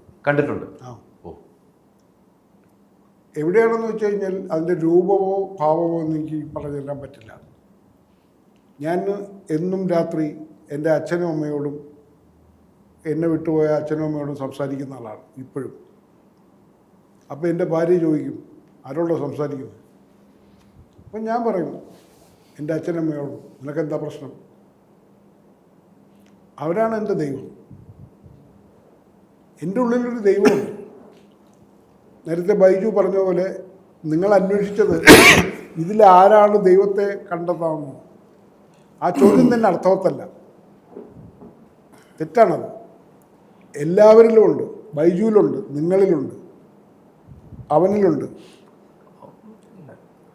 എവിടെയാണെന്ന് വെച്ച് കഴിഞ്ഞാൽ അതിൻ്റെ രൂപമോ ഭാവമോ എന്ന് എനിക്ക് പറഞ്ഞു തരാൻ പറ്റില്ല. ഞാൻ എന്നും രാത്രി എൻ്റെ അച്ഛനും അമ്മയോടും, എന്നെ വിട്ടുപോയ അച്ഛനും അമ്മയോടും സംസാരിക്കുന്ന ആളാണ് ഇപ്പോഴും. അപ്പോൾ എൻ്റെ ഭാര്യ ചോദിക്കും ആരോടോ സംസാരിക്കുന്നു. അപ്പം ഞാൻ പറയും എൻ്റെ അച്ഛനമ്മയോടും. നിനക്കെന്താ പ്രശ്നം? അവരാണ് എൻ്റെ ദൈവം. എൻ്റെ ഉള്ളിലൊരു ദൈവമുണ്ട്. നേരത്തെ ബൈജു പറഞ്ഞ പോലെ നിങ്ങൾ അന്വേഷിച്ചത് ഇതിലാരാണ് ദൈവത്തെ കണ്ടെത്താമെന്ന്. ആ ചോദ്യം തന്നെ അർത്ഥവത്തല്ല, തെറ്റാണത്. എല്ലാവരിലും ഉണ്ട്. ബൈജുവിലുണ്ട്, നിങ്ങളിലുണ്ട്, അവനിലുണ്ട്.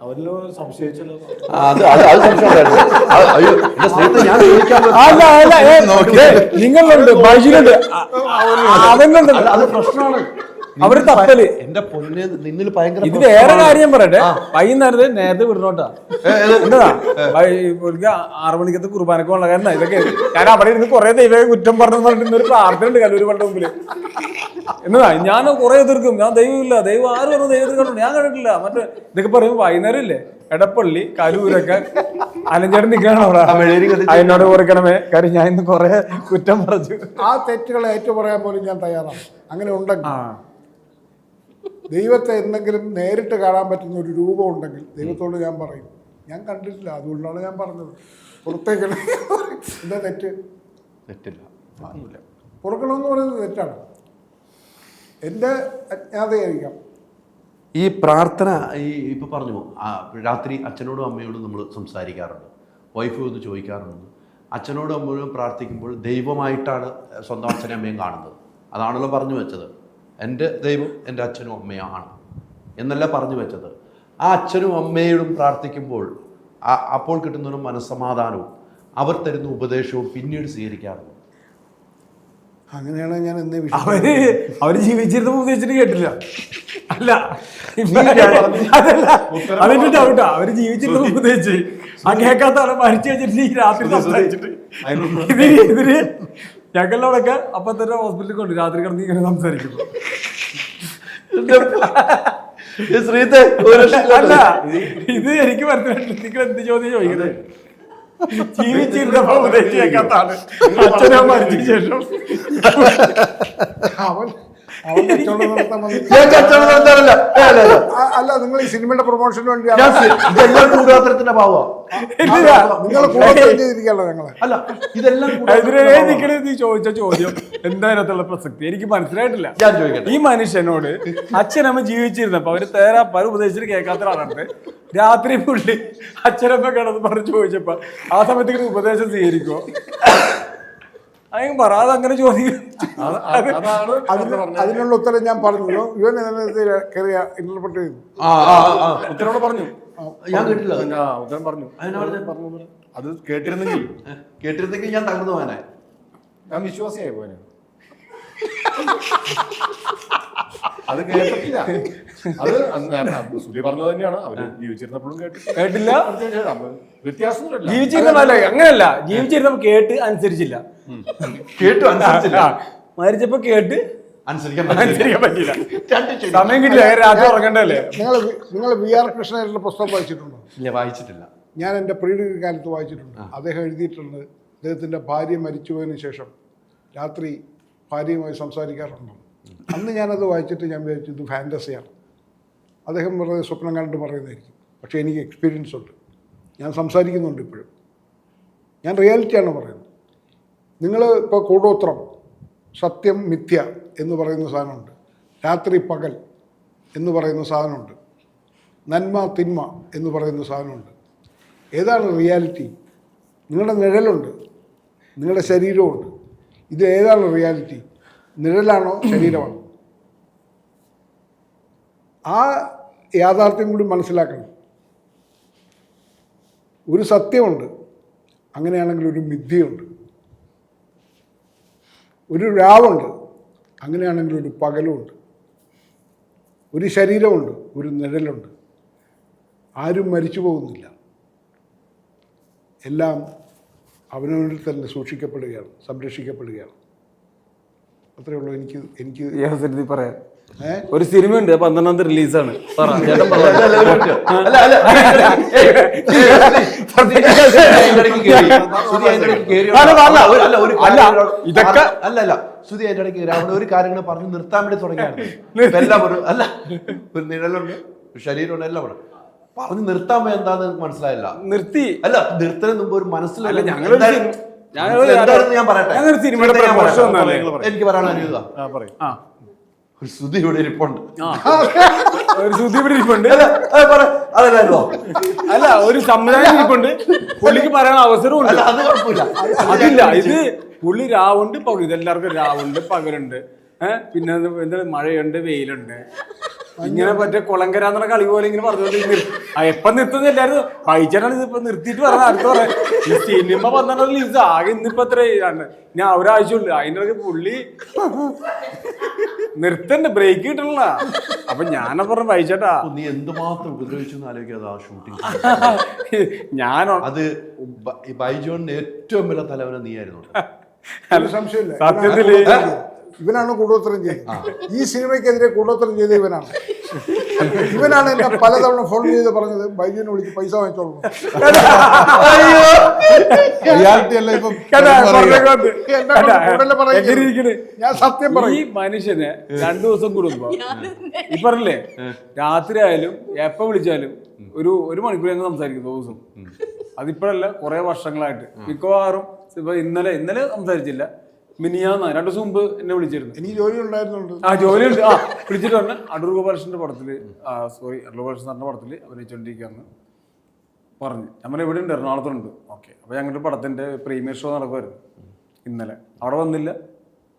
അവരിലോ സംശയിച്ചല്ലോ. അത് സംശയമുണ്ടായിരുന്നു. അയ്യോ എന്റെ സ്നേഹത്തെ ഞാൻ ചോദിക്കാൻ നിങ്ങളുണ്ട്, ബൈജുലുണ്ട്, അവനുണ്ട്. അത് പ്രശ്നമാണ്. അവര് തപ്പല്. എന്റെ പൊന്നെ നിന്നിൽ ഭയങ്കര ഇത് വേറെ കാര്യം പറയട്ടെ. വൈകുന്നേരത്തെ നേരത്തെ വിടണോട്ടാ. എന്താ 6 മണിക്കത്തെ കുർബാനക്ക് ഉള്ള കാരണം ഇതൊക്കെ ഞാൻ അവിടെ ഇരുന്ന് കുറെ ദൈവ കുറ്റം പറഞ്ഞു പറഞ്ഞിട്ട് ഒരു പ്രാർത്ഥന ഉണ്ട് കല്ലൂർ പണ്ട് മുമ്പില്. എന്നതാ ഞാൻ കുറെ എതിർക്കും. ഞാൻ ദൈവമില്ല, ദൈവം ആര് പറഞ്ഞു ദൈവത്തിൽ കണ്ടു, ഞാൻ കണ്ടിട്ടില്ല. മറ്റേ ഇതൊക്കെ പറയും. വൈകുന്നേരം ഇല്ലേ എടപ്പള്ളി കലൂരൊക്കെ അലഞ്ചേട്ടൻ നിൽക്കണം അവിടെ. അതിനോട് കുറിക്കണമേ, കാര്യം ഞാൻ ഇന്ന് കുറെ കുറ്റം പറഞ്ഞു. ആ തെറ്റുകളെ ഏറ്റുപറയാൻ പോലും ഞാൻ തയ്യാറാണ്. അങ്ങനെ ഉണ്ടെങ്കിൽ ദൈവത്തെ എന്തെങ്കിലും നേരിട്ട് കാണാൻ പറ്റുന്ന ഒരു രൂപം ഉണ്ടെങ്കിൽ ദൈവത്തോട് ഞാൻ പറയും ഞാൻ കണ്ടിട്ടില്ല, അതുകൊണ്ടാണ് ഞാൻ പറഞ്ഞത്. പുറത്തേക്ക് എന്താ തെറ്റില്ല. പുറക്കണമെന്ന് പറയുന്നത് തെറ്റാണ്. എൻ്റെ അജ്ഞാതയായിരിക്കാം. ഈ പ്രാർത്ഥന ഇപ്പൊ പറഞ്ഞു രാത്രി അച്ഛനോടും അമ്മയോടും നമ്മൾ സംസാരിക്കാറുണ്ട്. വൈഫ് ഒന്ന് ചോദിക്കാറുണ്ട്. അച്ഛനോടും അമ്മയോടും പ്രാർത്ഥിക്കുമ്പോൾ ദൈവമായിട്ടാണ് സ്വന്തം അച്ഛനും അമ്മയും കാണുന്നത്. അതാണല്ലോ പറഞ്ഞു വെച്ചത്. എൻ്റെ ദൈവം എൻ്റെ അച്ഛനും അമ്മയാണ് എന്നല്ല പറഞ്ഞു വെച്ചത്. ആ അച്ഛനും അമ്മയോടും പ്രാർത്ഥിക്കുമ്പോൾ അപ്പോൾ കിട്ടുന്നൊരു മനസ്സമാധാനവും അവർ തരുന്ന ഉപദേശവും പിന്നീട് സ്വീകരിക്കാറുണ്ട്. അങ്ങനെയാണ് ഞാൻ എന്നെ അവര് ജീവിച്ചിരുന്ന ഉപദേശിച്ചിട്ട് കേട്ടില്ല. അല്ല അതിന്റെ ഡൗട്ടാ. അവര് ജീവിച്ചിരുന്ന ഉപദേശിച്ച് ആ കേൾക്കാത്ത ആളെ മരിച്ചു വെച്ചിട്ട് ഈ രാത്രി സംസാരിച്ചിട്ട് ഇതിന് ഞങ്ങളോടൊക്കെ അപ്പൊ തന്നെ ഹോസ്പിറ്റലിൽ കൊണ്ട് രാത്രി കിടന്ന് ഇങ്ങനെ സംസാരിക്കുന്നു. അല്ല ഇത് എനിക്ക് മനസ്സിലായിട്ടില്ല. നിങ്ങൾ എന്ത് ചോദ്യം ചോദിക്കുന്നത്? ജീവിച്ചിരുന്നപ്പോ ഉപദേശിച്ച് കേൾക്കാത്ത ആള് അച്ഛനെ മരിച്ച ശേഷം അല്ല, നിങ്ങൾ ഈ സിനിമയുടെ പ്രൊമോഷന് വേണ്ടി കൂടാത്രത്തിന്റെ ഭാവമാണ്. നിങ്ങൾ ചെയ്തിരിക്കല്ലോ ഞങ്ങളെ. അല്ല ഇതെല്ലാം നീ ചോദിച്ച ചോദ്യം എന്തായാലും പ്രസക്തി എനിക്ക് മനസ്സിലായിട്ടില്ല. ഞാൻ ചോദിക്കട്ടെ. ഈ മനുഷ്യനോട് അച്ഛനമ്മ ജീവിച്ചിരുന്നപ്പോ അവര് തേരാ പല ഉപദേശിച്ചിട്ട് കേൾക്കാത്ത ആളാണ്. രാത്രി പുള്ളി അച്ഛനമ്മ കിടന്ന് പറഞ്ഞ് ചോദിച്ചപ്പോ ആ സമയത്ത് ഉപദേശം സ്വീകരിക്കുമോ? പറ. അതങ്ങനെ ചോദിക്കും. അതിനുള്ള ഉത്തരം ഞാൻ പറഞ്ഞു. ഇവൻ കയറിയ ഇന്റർപ്രറ്റ് ചെയ്തു. ഉത്തരവോട് പറഞ്ഞു. ഞാൻ കേട്ടില്ല. ഉത്തരം പറഞ്ഞു. അത് കേട്ടിരുന്നെങ്കിൽ ഞാൻ തകർന്നു പോകാനായി. ഞാൻ വിശ്വാസിയായി പോനെ. അത് കേട്ടിട്ടില്ല. അത് സുധി പറഞ്ഞത് തന്നെയാണ്. അവര് ജീവിച്ചിരുന്നപ്പോഴും കേട്ടില്ല. വ്യത്യാസമൊന്നുമില്ല. ജീവിച്ചിരുന്നല്ല, അങ്ങനല്ല. ജീവിച്ചിരുന്നപ്പോ കേട്ട് അനുസരിച്ചില്ല. മരിച്ചപ്പോ കേട്ട് അനുസരിക്കാൻ പറ്റില്ല. സമയം കിട്ടില്ല. രാത്രി ഉറങ്ങണ്ടല്ലേ. നിങ്ങൾ വി ആർ കൃഷ്ണയുടെ പുസ്തകം വായിച്ചിട്ടുണ്ടോ? ഇല്ല, വായിച്ചിട്ടില്ല. ഞാൻ എൻ്റെ പ്രീ ഡിഗ്രി കാലത്ത് വായിച്ചിട്ടുണ്ട്. അദ്ദേഹം എഴുതിയിട്ടുണ്ട് അദ്ദേഹത്തിൻ്റെ ഭാര്യ മരിച്ചുപോയതിന് ശേഷം രാത്രി ഭാര്യയുമായി സംസാരിക്കാറുണ്ട്. അന്ന് ഞാനത് വായിച്ചിട്ട് ഞാൻ വിചാരിച്ചു ഇത് ഫാൻറ്റസിയാണ്. അദ്ദേഹം പറയുന്നത് സ്വപ്നം കണ്ട് പറയുന്നതായിരിക്കും. പക്ഷേ എനിക്ക് എക്സ്പീരിയൻസ് ഉണ്ട്. ഞാൻ സംസാരിക്കുന്നുണ്ട് ഇപ്പോഴും. ഞാൻ റിയാലിറ്റിയാണ് പറയുന്നത്. നിങ്ങൾ ഇപ്പോൾ കൂടോത്രം, സത്യം മിഥ്യ എന്ന് പറയുന്ന സാധനമുണ്ട്. രാത്രി പകൽ എന്ന് പറയുന്ന സാധനമുണ്ട്. നന്മ തിന്മ എന്ന് പറയുന്ന സാധനമുണ്ട്. ഏതാണ് റിയാലിറ്റി? നിങ്ങളുടെ നിഴലുണ്ട്, നിങ്ങളുടെ ശരീരമുണ്ട്. ഇത് ഏതാണ് റിയാലിറ്റി? നിഴലാണോ ശരീരമാണോ? ആ യാഥാർത്ഥ്യം കൂടി മനസ്സിലാക്കണം. ഒരു സത്യമുണ്ട്, അങ്ങനെയാണെങ്കിൽ ഒരു മിഥ്യയുണ്ട്. ഒരു രാവുണ്ട്, അങ്ങനെയാണെങ്കിൽ ഒരു പകലുമുണ്ട്. ഒരു ശരീരമുണ്ട്, ഒരു നിഴലുണ്ട്. ആരും മരിച്ചു പോകുന്നില്ല. എല്ലാം അവനവനിൽ തന്നെ സൂക്ഷിക്കപ്പെടുകയാണ്, സംരക്ഷിക്കപ്പെടുകയാണ്. അത്രയേ ഉള്ളൂ എനിക്ക് പറയാം. ഒരു സിനിമയുണ്ട് 12ാം തീയതി റിലീസാണ്. പറ ചേട്ടൻ പറ. ഇതൊക്കെ അല്ല ശ്രുതി അതിന്റെ ഇടയ്ക്ക് അവിടെ ഒരു കാര്യങ്ങൾ പറഞ്ഞു നിർത്താൻ വേണ്ടി തുടങ്ങിയാണ്. എല്ലാം ഒരു നിഴലുണ്ട്, ഒരു ശരീരമുണ്ട്, എല്ലാം ഉണ്ട്. പറഞ്ഞു നിർത്താൻ പോയി എന്താന്ന് മനസ്സിലായില്ല. നിർത്തി അല്ല, നിർത്തുന്നതിന് മുമ്പ് ഒരു മനസ്സിലല്ല. ഞാൻ പറയട്ടെ, എനിക്ക് പറയാൻ അനുവദിക്കുക. ഒരു ശ്രുതി ഇവിടെ ഇരിപ്പുണ്ട്. ഒരു ശ്രുതി ഇവിടെ ഇരിപ്പുണ്ട്. അതല്ലോ, അല്ല ഒരു സംവിധാനം ഇരിപ്പുണ്ട്. പുള്ളിക്ക് പറയാൻ അവസരമുണ്ട്. അത് കുഴപ്പമില്ല. അതില്ല, ഇത് പുള്ളി രാവുണ്ട് പകൽ, ഇതെല്ലാവർക്കും രാവുണ്ട് പകലുണ്ട്. പിന്നെ എന്താ മഴയുണ്ട് വെയിലുണ്ട്. ഇങ്ങനെ മറ്റേ കുളങ്കരാന്നുള്ള കളി പോലെ ഇങ്ങനെ പറഞ്ഞോണ്ട് എപ്പം നിർത്തുന്നില്ലായിരുന്നു. വായിച്ചാണ് ഇതിപ്പോ നിർത്തിയിട്ട് പറഞ്ഞ അടുത്ത പറയാം ഈ സിനിമ 12 റിലീസ് ആകെ ഇന്നിപ്പോ എത്രയാണ് ഞാൻ ഒരാഴ്ചയുള്ളു. അതിൻ്റെ ഇടയ്ക്ക് പുള്ളി നിർത്തണ്ട, ബ്രേക്ക് കിട്ടണല്ല. അപ്പൊ ഞാനാ പറഞ്ഞ വായിച്ചേട്ടാ നീ എന്തുമാത്രം ഉപദ്രവിച്ചു ആലോചിക്കാതെ ആ ഷൂട്ടിംഗ്. ഞാനോ അത് ബൈജോണിന്റെ ഏറ്റവും വലിയ തലവന നീയായിരുന്നു. സംശയമില്ല. സത്യത്തില് ഇവനാണ് കൂടോത്രം ചെയ്തത്. ഈ സിനിമയ്ക്കെതിരെ കൂടോത്രം ചെയ്ത ഇവനാണ്. ഇവനാണ് എന്നെ പലതവണ ഫോൺ ചെയ്ത് പറഞ്ഞത് ബൈജുവിനെ വിളിച്ച് പൈസ വാങ്ങിച്ചോളൂ. റിയാലിറ്റി അല്ല ഇപ്പം ഞാൻ സത്യം പറയും. ഈ മനുഷ്യനെ 2 ദിവസം കൂടുമ്പോ ഈ പറഞ്ഞില്ലേ, രാത്രി ആയാലും എപ്പ വിളിച്ചാലും ഒരു മണിക്കൂർ ഞങ്ങൾ സംസാരിക്കും ദിവസം. അതിപ്പോഴല്ല, കുറെ വർഷങ്ങളായിട്ട്. മിക്കവാറും ഇപ്പൊ ഇന്നലെ സംസാരിച്ചില്ല, മിനിയാന്ന് 2 ദിവസം മുമ്പ് എന്നെ വിളിച്ചിരുന്നു. എനിക്ക് ജോലി ഉണ്ടായിരുന്നുണ്ട്. ജോലിയുണ്ട്. വിളിച്ചിട്ട് പറഞ്ഞ അടൂർ ഗോപാലകൃഷ്ണന്റെ പടത്തില് അടൂർ ഗോപാലകൃഷ്ണന്റെ പടത്തില് അഭിനയിച്ചോണ്ടിരിക്കാന്ന് പറഞ്ഞു. നമ്മൾ എവിടെ ഉണ്ട്? എറണാകുളത്തുണ്ട്. ഓക്കെ, അപ്പൊ ഞങ്ങളുടെ പടത്തിന്റെ പ്രീമിയർ ഷോ നടക്കുമായിരുന്നു ഇന്നലെ. അവിടെ വന്നില്ല.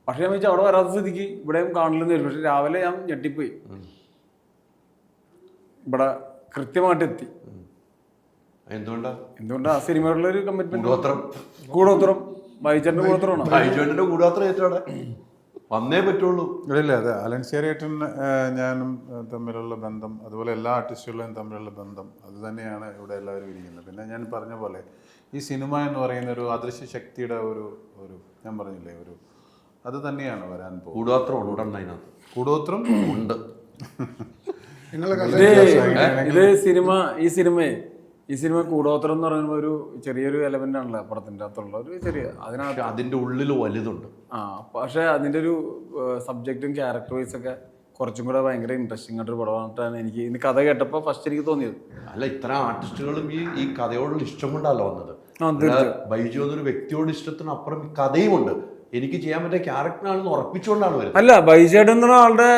പക്ഷെ ഞാൻ വെച്ചാൽ അവിടെ വരാത്ത സ്ഥിതിക്ക് ഇവിടെയും കാണില്ലെന്ന് വരും. പക്ഷെ രാവിലെ ഞാൻ ഞെട്ടിപ്പോയി. ഇവിടെ കൃത്യമായിട്ട് എത്തി. എന്തുകൊണ്ടാ? ആ സിനിമയുള്ള ഒരു കമ്മിറ്റ്മെന്റ്. കൂടോത്രം ബൈജുവിന്റെ കൂടോത്രമാണ്. ബൈജുവിന്റെ കൂടോത്രം ഏറ്റവും വന്നേ പറ്റുള്ളൂ. ഇല്ല, അതെ, അലൻസിയറേട്ടൻ ഞാനും തമ്മിലുള്ള ബന്ധം, അതുപോലെ എല്ലാ ആർട്ടിസ്റ്റുകളും തമ്മിലുള്ള ബന്ധം, അത് തന്നെയാണ് ഇവിടെ എല്ലാവരും ഇരിക്കുന്നത്. പിന്നെ ഞാൻ പറഞ്ഞ പോലെ ഈ സിനിമ എന്ന് പറയുന്ന ഒരു അദൃശ്യ ശക്തിയുടെ ഒരു ഞാൻ പറഞ്ഞില്ലേ, അത് തന്നെയാണ് വരാൻ പോകുന്നത്. കൂടോത്രം ഉണ്ട് അതിനകത്ത്. കൂടോത്രം ഉണ്ട്. ഈ സിനിമ കൂടോത്രം എന്ന് പറയുമ്പോൾ ഒരു ചെറിയൊരു എലമെന്റ് ആണല്ലോ പടത്തിന്റെ അകത്തുള്ള ഒരു ചെറിയ, അതിനകത്ത് അതിന്റെ ഉള്ളിൽ വലുതുണ്ട്. പക്ഷെ അതിന്റെ ഒരു സബ്ജക്റ്റും ക്യാരക്ടർ വൈസ് ഒക്കെ കുറച്ചും കൂടെ ഭയങ്കര ഇൻട്രസ്റ്റിംഗ് ആയിട്ടൊരു പടമായിട്ടാണ് എനിക്ക് ഇന്ന് കഥ കേട്ടപ്പോൾ ഫസ്റ്റ് എനിക്ക് തോന്നിയത്. അല്ല, ഇത്തരം ആർട്ടിസ്റ്റുകളും ഈ കഥയോടുള്ള ഇഷ്ടം കൊണ്ടല്ല വന്നത്. ബൈജു എന്നൊരു വ്യക്തിയോട് ഇഷ്ടത്തിനപ്പുറം കഥയുമുണ്ട്. എനിക്ക് ചെയ്യാൻ പറ്റിയ ക്യാരക്ടറാണെന്ന് ഉറപ്പിച്ചുകൊണ്ടാണ് വരുന്നത്. അല്ല, ബൈജേട്ടൻ എന്ന ആളുടെ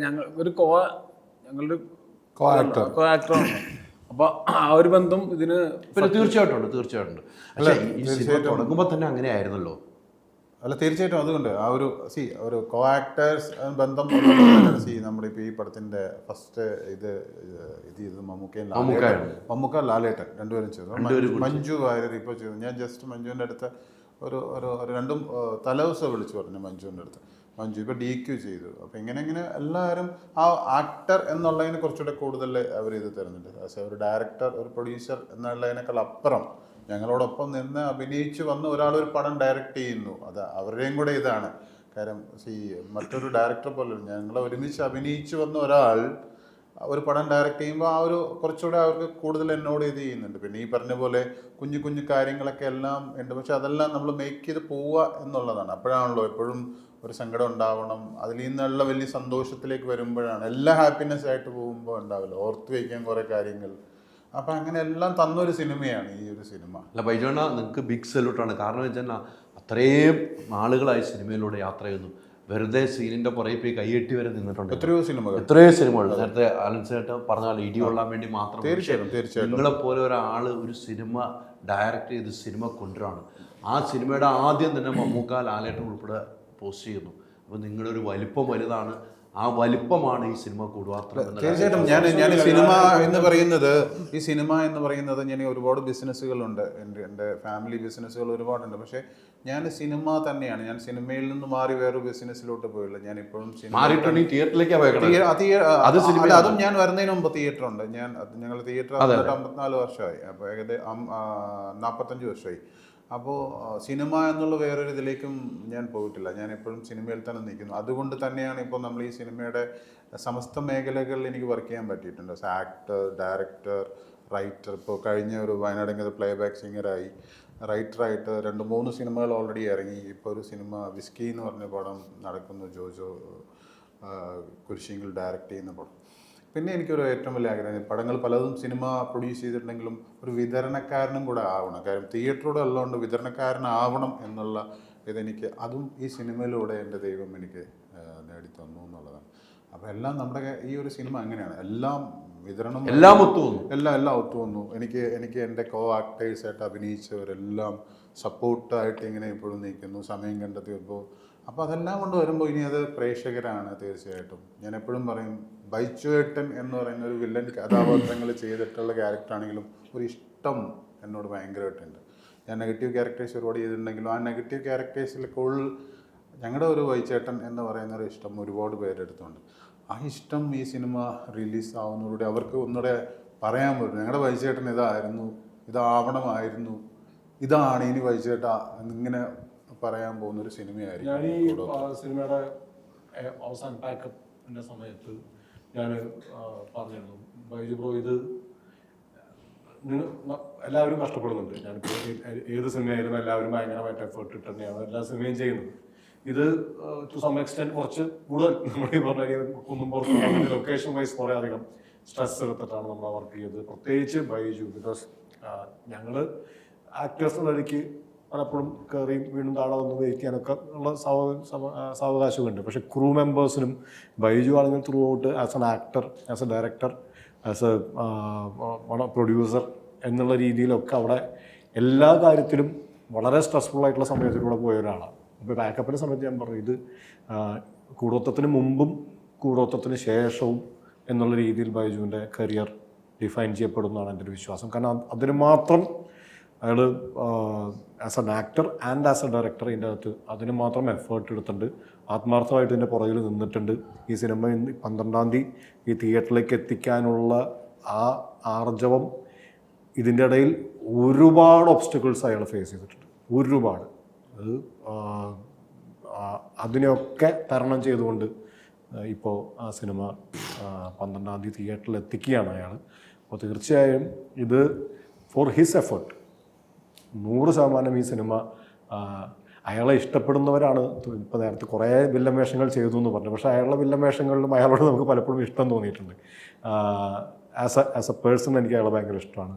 ഞങ്ങൾ ഒരു ഞങ്ങളുടെ കോ ആക്ടറാണ്. അപ്പൊ ആ ഒരു ബന്ധം ഇതിന് തീർച്ചയായിട്ടും ഉണ്ട്. ഈ സിനിമ തുടങ്ങുമ്പോൾ തന്നെ അങ്ങനെ ആയിരുന്നല്ലോ. അല്ല, തീർച്ചയായിട്ടും അതുകൊണ്ട് ആ ഒരു ഒരു കോ ആക്ടേഴ്സ് ബന്ധം നമ്മളിപ്പോൾ ഈ പടത്തിന്റെ ഫസ്റ്റ് ഇത് മമ്മൂക്ക ലാലേട്ടൻ രണ്ടുപേരും ചെയ്തു. മഞ്ജു വാര്യർ ഇപ്പോൾ ചെയ്തു. ഞാൻ ജസ്റ്റ് മഞ്ജുവിൻ്റെ അടുത്ത് ഒരു രണ്ടും തലേദിവസം വിളിച്ചു പറഞ്ഞു മഞ്ജുവിൻ്റെ അടുത്ത്. മഞ്ജു ഇപ്പോൾ DQ ചെയ്തു. അപ്പോൾ ഇങ്ങനെ എല്ലാവരും ആ ആക്ടർ എന്നുള്ളതിന് കുറച്ചുകൂടെ കൂടുതൽ അവർ ഇത് തരുന്നുണ്ട്. പക്ഷേ ഒരു ഡയറക്ടർ, ഒരു പ്രൊഡ്യൂസർ എന്നുള്ളതിനേക്കാൾ അപ്പുറം ഞങ്ങളോടൊപ്പം നിന്ന് അഭിനയിച്ച് വന്ന് ഒരാളൊരു പടം ഡയറക്റ്റ് ചെയ്യുന്നു. അത് അവരുടെയും കൂടെ ഇതാണ്. കാരണം മറ്റൊരു ഡയറക്ടർ പോലെ ഞങ്ങൾ ഒരുമിച്ച് അഭിനയിച്ച് വന്ന ഒരാൾ ഒരു പടം ഡയറക്റ്റ് ചെയ്യുമ്പോൾ ആ ഒരു കുറച്ചുകൂടെ അവർക്ക് കൂടുതൽ എന്നോട് ഇത് ചെയ്യുന്നുണ്ട്. പിന്നെ ഈ പറഞ്ഞ പോലെ കുഞ്ഞു കാര്യങ്ങളൊക്കെ എല്ലാം ഉണ്ട്. പക്ഷെ അതെല്ലാം നമ്മൾ മേക്ക് ചെയ്ത് പോവുക എന്നുള്ളതാണ്. അപ്പോഴാണല്ലോ എപ്പോഴും ഒരു സങ്കടം ഉണ്ടാവണം. അതിൽ നിന്നുള്ള വലിയ സന്തോഷത്തിലേക്ക് വരുമ്പോഴാണ് എല്ലാം ഹാപ്പിനെസ് ആയിട്ട് പോകുമ്പോൾ ഉണ്ടാവില്ല. ഓർത്ത് വയ്ക്കാൻ കുറേ കാര്യങ്ങൾ. അപ്പം അങ്ങനെ എല്ലാം തന്നൊരു സിനിമയാണ് ഈ ഒരു സിനിമ. അല്ല ബൈജോണ, നിങ്ങൾക്ക് ബിഗ് സല്യൂട്ടാണ്. കാരണം വെച്ചാൽ അത്രയും നാളുകളായി സിനിമയിലൂടെ യാത്ര ചെയ്യുന്നു. വെറുതെ സീനിന്റെ പുറകെ പോയി കൈയെട്ടി വരെ നിന്നിട്ടുണ്ട്. എത്രയോ സിനിമകൾ. നേരത്തെ അലൻസേട്ട പറഞ്ഞ പോലെ ഇടി കൊള്ളാൻ വേണ്ടി മാത്രം. തീർച്ചയായിട്ടും നിങ്ങളെപ്പോലെ ഒരാള് ഒരു സിനിമ ഡയറക്റ്റ് ചെയ്ത് സിനിമ കൊണ്ടുവരാണ്. ആ സിനിമയുടെ ആദ്യം തന്നെ മമ്മൂക്ക, ലാലേട്ടൻ ഉൾപ്പെടെ പോസ്റ്റ് ചെയ്യുന്നു. അപ്പോൾ നിങ്ങളുടെ ഒരു വലിപ്പം വലുതാണ്. ആ വലിപ്പമാണ് ഈ സിനിമ കൂടുവാത്ര. തീർച്ചയായിട്ടും ഞാൻ സിനിമ എന്ന് പറയുന്നത് ഞാൻ ഒരുപാട് ബിസിനസ്സുകളുണ്ട്. എൻ്റെ ഫാമിലി ബിസിനസ്സുകൾ ഒരുപാടുണ്ട്. പക്ഷേ ഞാൻ സിനിമ തന്നെയാണ്. ഞാൻ സിനിമയിൽ നിന്ന് മാറി വേറൊരു ബിസിനസ്സിലോട്ട് പോയില്ല. ഞാൻ ഇപ്പോഴും അതും ഞാൻ വരുന്നതിന് മുമ്പ് തിയേറ്ററുണ്ട്. ഞങ്ങൾ തിയേറ്റർ 54 വർഷമായി. അപ്പോൾ ഏകദേശം 45 വർഷമായി. അപ്പോൾ സിനിമ എന്നുള്ള വേറൊരു ഇതിലേക്കും ഞാൻ പോയിട്ടില്ല. ഞാൻ എപ്പോഴും സിനിമയിൽ തന്നെ നിൽക്കുന്നു. അതുകൊണ്ട് തന്നെയാണ് ഇപ്പോൾ നമ്മൾ ഈ സിനിമയുടെ സമസ്ത മേഖലകളിൽ എനിക്ക് വർക്ക് ചെയ്യാൻ പറ്റിയിട്ടുണ്ട്. As actor, director, writer. ഇപ്പോൾ കഴിഞ്ഞ ഒരു വയനാടെങ്കിൽ പ്ലേ ബാക്ക് സിംഗറായി, റൈറ്ററായിട്ട് 2-3 സിനിമകൾ ഓൾറെഡി ഇറങ്ങി. ഇപ്പോൾ ഒരു സിനിമ വിസ്കി എന്ന് പറഞ്ഞ പടം നടക്കുന്നു, ജോജോ കുരിശിങ്കിൽ ഡയറക്റ്റ് ചെയ്യുന്ന പടം. പിന്നെ എനിക്കൊരു ഏറ്റവും വലിയ ആഗ്രഹം, പടങ്ങൾ പലതും സിനിമ പ്രൊഡ്യൂസ് ചെയ്തിട്ടുണ്ടെങ്കിലും ഒരു വിതരണക്കാരനും കൂടെ ആവണം. കാര്യം തിയേറ്ററോടെ ഉള്ളതുകൊണ്ട് വിതരണക്കാരനാവണം എന്നുള്ള ഇതെനിക്ക്, അതും ഈ സിനിമയിലൂടെ എൻ്റെ ദൈവം എനിക്ക് നേടിത്തന്നു എന്നുള്ളതാണ്. അപ്പോൾ എല്ലാം നമ്മുടെ ഈ ഒരു സിനിമ അങ്ങനെയാണ്, എല്ലാം വിതരണം എല്ലാം ഒത്തുവന്നു, എല്ലാം ഒത്തുവന്നു. എനിക്ക് എൻ്റെ കോ ആക്ടേഴ്സായിട്ട് അഭിനയിച്ചവരെല്ലാം സപ്പോർട്ടായിട്ട് ഇങ്ങനെ ഇപ്പോഴും നിൽക്കുന്നു, സമയം കണ്ടെത്തിയപ്പോൾ. അപ്പോൾ അതെല്ലാം കൊണ്ട് വരുമ്പോൾ ഇനി അത് പ്രേക്ഷകരാണ് തീർച്ചയായിട്ടും. ഞാൻ എപ്പോഴും പറയും, ബൈച്ചുവേട്ടൻ എന്ന് പറയുന്ന ഒരു വില്ലൻ കഥാപാത്രങ്ങൾ ചെയ്തിട്ടുള്ള ക്യാരക്ടറാണെങ്കിലും ഒരു ഇഷ്ടം എന്നോട് ഭയങ്കരമായിട്ടുണ്ട്. ഞാൻ നെഗറ്റീവ് ക്യാരക്ടേഴ്സ് ഒരുപാട് ചെയ്തിട്ടുണ്ടെങ്കിലും ആ നെഗറ്റീവ് ക്യാരക്ടേഴ്സിലൊക്കെ ഞങ്ങളുടെ ഒരു ബൈച്ചേട്ടൻ എന്ന് പറയുന്ന ഒരു ഇഷ്ടം ഒരുപാട് പേരെടുത്തുണ്ട്. ആ ഇഷ്ടം ഈ സിനിമ റിലീസ് ആവുന്നതോടെ അവർക്ക് ഒന്നുകൂടെ പറയാൻ പറ്റും, ഞങ്ങളുടെ ബൈച്ചേട്ടൻ ഇതായിരുന്നു, ഇതാവണമായിരുന്നു, ഇതാണ് ഇനി ബൈച്ചേട്ട എന്നിങ്ങനെ പറയാൻ പോകുന്ന ഒരു സിനിമയായിരിക്കും. ഞാൻ ഈ സിനിമയുടെ അവസാന പാക്കപ്പിൻ്റെ സമയത്ത് ഞാൻ പറഞ്ഞിരുന്നു, ബൈജു ബ്രോ ഇത് എല്ലാവരും കഷ്ടപ്പെടുന്നുണ്ട്. ഞാനിപ്പോൾ ഏത് സിനിമയായാലും എല്ലാവരും ഭയങ്കരമായിട്ട് എഫേർട്ട് ഇട്ട് തന്നെയാണ് എല്ലാ സിനിമയും ചെയ്യുന്നത്. ഇത് ടു സം എക്സ്റ്റെൻറ്റ് കുറച്ച് കൂടുതൽ നമ്മൾ ഈ പറഞ്ഞ കുന്നും പുറത്ത് ലൊക്കേഷൻ വൈസ് കുറേ അധികം സ്ട്രെസ് എടുത്തിട്ടാണ് നമ്മൾ വർക്ക് ചെയ്തത്, പ്രത്യേകിച്ച് ബൈജു. ബിക്കോസ് ഞങ്ങൾ ആക്ടേഴ്സ് നിലയ്ക്ക് പലപ്പോഴും കയറിയും വീണ്ടും താഴെ വന്ന് വെയിറ്റ് ചെയ്യാനൊക്കെ ഉള്ള സാവകാശമുണ്ട്. പക്ഷേ ക്രൂ മെമ്പേഴ്സിനും ബൈജു ആണെങ്കിൽ through out as an actor, as A director, as A producer എന്നുള്ള രീതിയിലൊക്കെ അവിടെ എല്ലാ കാര്യത്തിലും വളരെ സ്ട്രെസ്ഫുൾ ആയിട്ടുള്ള സമയത്തിലൂടെ പോയ ഒരാളാണ്. അപ്പോൾ ബാക്കപ്പിൻ്റെ സമയത്ത് ഞാൻ പറഞ്ഞു, ഇത് കൂടോത്രത്തിന് മുമ്പും കൂടോത്രത്തിന് ശേഷവും എന്നുള്ള രീതിയിൽ ബൈജുവിൻ്റെ കരിയർ ഡിഫൈൻ ചെയ്യപ്പെടുന്നതാണ് എൻ്റെ ഒരു വിശ്വാസം. കാരണം അതിന് മാത്രം അയാൾ as an actor and as A director ഇതിൻ്റെ അകത്ത് അതിന് മാത്രം എഫേർട്ട് എടുത്തിട്ടുണ്ട്, ആത്മാർത്ഥമായിട്ട് ഇതിൻ്റെ പുറകിൽ നിന്നിട്ടുണ്ട്. ഈ സിനിമ 12-ാം തീയതി ഈ തിയേറ്ററിലേക്ക് എത്തിക്കാനുള്ള ആ ആർജവം, ഇതിൻ്റെ ഇടയിൽ ഒരുപാട് ഒബ്സ്റ്റക്കിൾസ് അയാൾ ഫേസ് ചെയ്തിട്ടുണ്ട്, ഒരുപാട്. അത് അതിനെയൊക്കെ തരണം ചെയ്തുകൊണ്ട് ഇപ്പോൾ ആ സിനിമ 12-ാം തീയതി തിയേറ്ററിൽ എത്തിക്കുകയാണ് അയാൾ. അപ്പോൾ തീർച്ചയായും ഇത് ഫോർ ഹിസ് എഫേർട്ട് 100% ഈ സിനിമ അയാളെ ഇഷ്ടപ്പെടുന്നവരാണ്. ഇപ്പോൾ നേരത്തെ കുറേ വില്ലൻ വേഷങ്ങൾ ചെയ്തു എന്ന് പറഞ്ഞു, പക്ഷേ അയാളുടെ വില്ലൻ വേഷങ്ങളിലും അയാളോട് നമുക്ക് പലപ്പോഴും ഇഷ്ടം തോന്നിയിട്ടുണ്ട്. ആസ് എ പേഴ്സൺ എനിക്ക് അയാളെ ഭയങ്കര ഇഷ്ടമാണ്.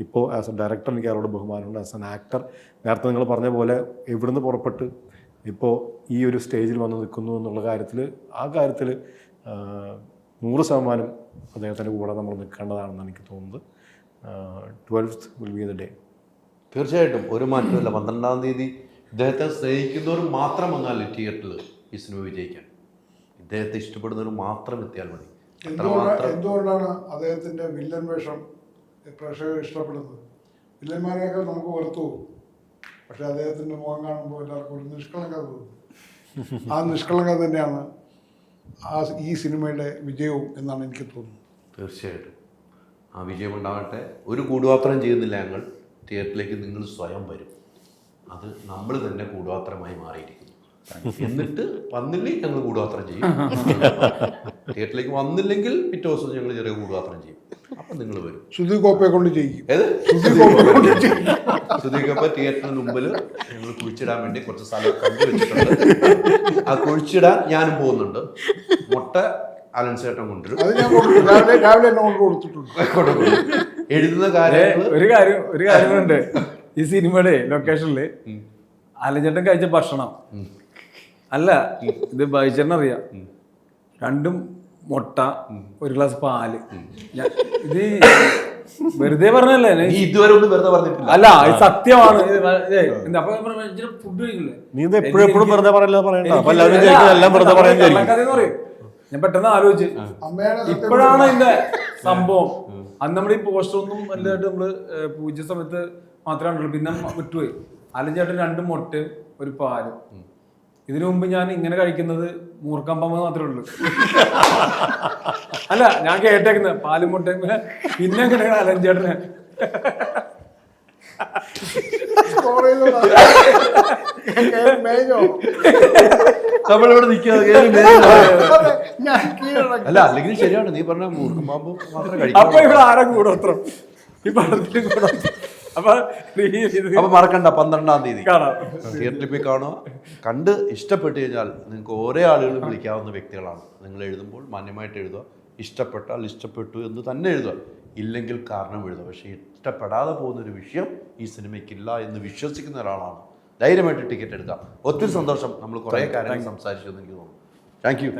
ഇപ്പോൾ ആസ് എ ഡയറക്ടർ എനിക്ക് അയാളോട് ബഹുമാനമുണ്ട്. ആസ് എൻ ആക്ടർ നേരത്തെ നിങ്ങൾ പറഞ്ഞ പോലെ എവിടുന്ന് പുറപ്പെട്ട് ഇപ്പോൾ ഈ ഒരു സ്റ്റേജിൽ വന്ന് നിൽക്കുന്നു എന്നുള്ള കാര്യത്തിൽ, ആ കാര്യത്തിൽ 100% അദ്ദേഹത്തിൻ്റെ കൂടെ നമ്മൾ നിൽക്കേണ്ടതാണെന്ന് എനിക്ക് തോന്നുന്നത്. 12th will be the day. തീർച്ചയായിട്ടും ഒരു മാറ്റമില്ല. 12-ാം തീയതി ഇദ്ദേഹത്തെ സ്നേഹിക്കുന്നവർ മാത്രം വന്നാൽ തിയേറ്ററിൽ ഈ സിനിമ വിജയിക്കാൻ, ഇദ്ദേഹത്തെ ഇഷ്ടപ്പെടുന്നവർ മാത്രം എത്തിയാൽ മതി. എന്തുകൊണ്ടാണ് അദ്ദേഹത്തിൻ്റെ വില്ലൻ വേഷം പ്രേക്ഷകർ ഇഷ്ടപ്പെടുന്നത്? വില്ലന്മാരെയൊക്കെ നമുക്ക് വെറുത്തു പോകും, പക്ഷെ അദ്ദേഹത്തിൻ്റെ മുഖം കാണുമ്പോൾ എല്ലാവർക്കും ഒരു നിഷ്കളങ്കത തോന്നും. ആ നിഷ്കളങ്കത തന്നെയാണ് ഈ സിനിമയുടെ വിജയവും എന്നാണ് എനിക്ക് തോന്നുന്നത്. തീർച്ചയായിട്ടും ആ വിജയം ഉണ്ടാകട്ടെ. ഒരു കൂടുപാത്രം ചെയ്യുന്നില്ല ഞങ്ങൾ, തിയേറ്ററിലേക്ക് നിങ്ങൾ സ്വയം വരും. അത് നമ്മൾ തന്നെ കൂടുപാത്രമായി മാറിയിരിക്കുന്നു. എന്നിട്ട് വന്നില്ലെങ്കിൽ ഞങ്ങൾ കൂടുപാത്രം ചെയ്യും. തിയേറ്ററിലേക്ക് വന്നില്ലെങ്കിൽ പിറ്റേ ദിവസം ഞങ്ങൾ ചെറിയ കൂടുപാത്രം ചെയ്യും. അപ്പം നിങ്ങൾ വരും. സുധീർ കോപ്പയെ കൊണ്ട് ചെയ്യും. സുധീർ കോപ്പ തിയേറ്ററിന് മുമ്പിൽ ഞങ്ങൾ കുഴിച്ചിടാൻ വേണ്ടി കുറച്ച് സ്ഥലം കണ്ടുവച്ചിട്ടുണ്ട്. ആ കുഴിച്ചിടാൻ ഞാനും പോകുന്നുണ്ട്. മുട്ട അലൻസേട്ടൻ കൊണ്ടുവരും. രാവിലെ എന്നെ കൊണ്ട് കൊടുത്തിട്ടുണ്ട്. എഴുതുന്ന കാര്യങ്ങൾ ഒരു കാര്യമുണ്ട്. ഈ സിനിമയുടെ ലൊക്കേഷനിൽ അലഞ്ചേട്ടൻ കഴിച്ച ഭക്ഷണം അല്ല, ഇത് ബൈച്ചേട്ടൻ അറിയാം. 2 മുട്ട, 1 ഗ്ലാസ് പാല്. ഇത് വെറുതെ പറഞ്ഞല്ലേ, ഇതുവരെ ഒന്നും വെറുതെ പറഞ്ഞിട്ടില്ല. അല്ല, ഇത് സത്യമാണ്. ഫുഡ് കഴിക്കില്ലേ? നീ ഇത് എപ്പോഴും വെറുതെ പറയല്ലോ, ഞാൻ പെട്ടെന്ന് ആലോചിച്ച് ഇപ്പോഴാണ് ഇതിന്റെ സംഭവം. അന്ന് നമ്മുടെ ഈ പോസ്റ്റർ ഒന്നും വലുതായിട്ട് നമ്മള് പൂജ സമയത്ത് മാത്രമേ ഉള്ളൂ. പിന്നെ വിട്ടുപോയി. അലഞ്ചേട്ടൻ 2 മുട്ടയും 1 പാല്. ഇതിനു മുമ്പ് ഞാൻ ഇങ്ങനെ കഴിക്കുന്നത് മൂർക്കമ്പമ്മ മാത്രമേ ഉള്ളൂ. അല്ല, ഞാൻ കേട്ടേക്കുന്നത് പാലും മുട്ടയും. പിന്നെ എങ്ങനെയാണ് അലഞ്ചേട്ടന് സ്കോർ ചെയ്തോടാ. മേഞ്ഞോ? നമ്മളിവിടെ നിൽക്കാതെ അതെ, ഞാൻ കീഴടക്കി. അല്ല അല്ലെങ്കിൽ ശരിയാണ് നീ പറഞ്ഞ മൂർഖം പാമ്പ് മാത്രമേ അപ്പൊ കഴിക്കൂ. ഇവിടെ ആരാ കൂടോത്രം ഈ പടത്തിൽ കൂടോത്രം. അപ്പൊ ഇത് അപ്പൊ മറക്കണ്ട 12-ാം തീയതി കാണാം. തിയേറ്ററിൽ പോയി കാണുക. കണ്ട് ഇഷ്ടപ്പെട്ട് കഴിഞ്ഞാൽ നിങ്ങൾക്ക് ഓരോ ആളുകളും വിളിക്കാവുന്ന വ്യക്തികളാണ്. നിങ്ങൾ എഴുതുമ്പോൾ മാന്യമായിട്ട് എഴുതുക. ഇഷ്ടപ്പെട്ടാൽ ഇഷ്ടപ്പെട്ടു എന്ന് തന്നെ എഴുതുക, ഇല്ലെങ്കിൽ കാരണം എഴുതുക. പക്ഷേ ഇഷ്ടപ്പെടാതെ പോകുന്നൊരു വിഷയം ഈ സിനിമയ്ക്കില്ല എന്ന് വിശ്വസിക്കുന്ന ഒരാളാണ്. ധൈര്യമായിട്ട് ടിക്കറ്റ് എടുക്കാം. ഒത്തിരി സന്തോഷം. നമ്മൾ കുറേ കാര്യങ്ങൾ സംസാരിച്ചു എന്ന് എനിക്ക് തോന്നുന്നു. Thank you.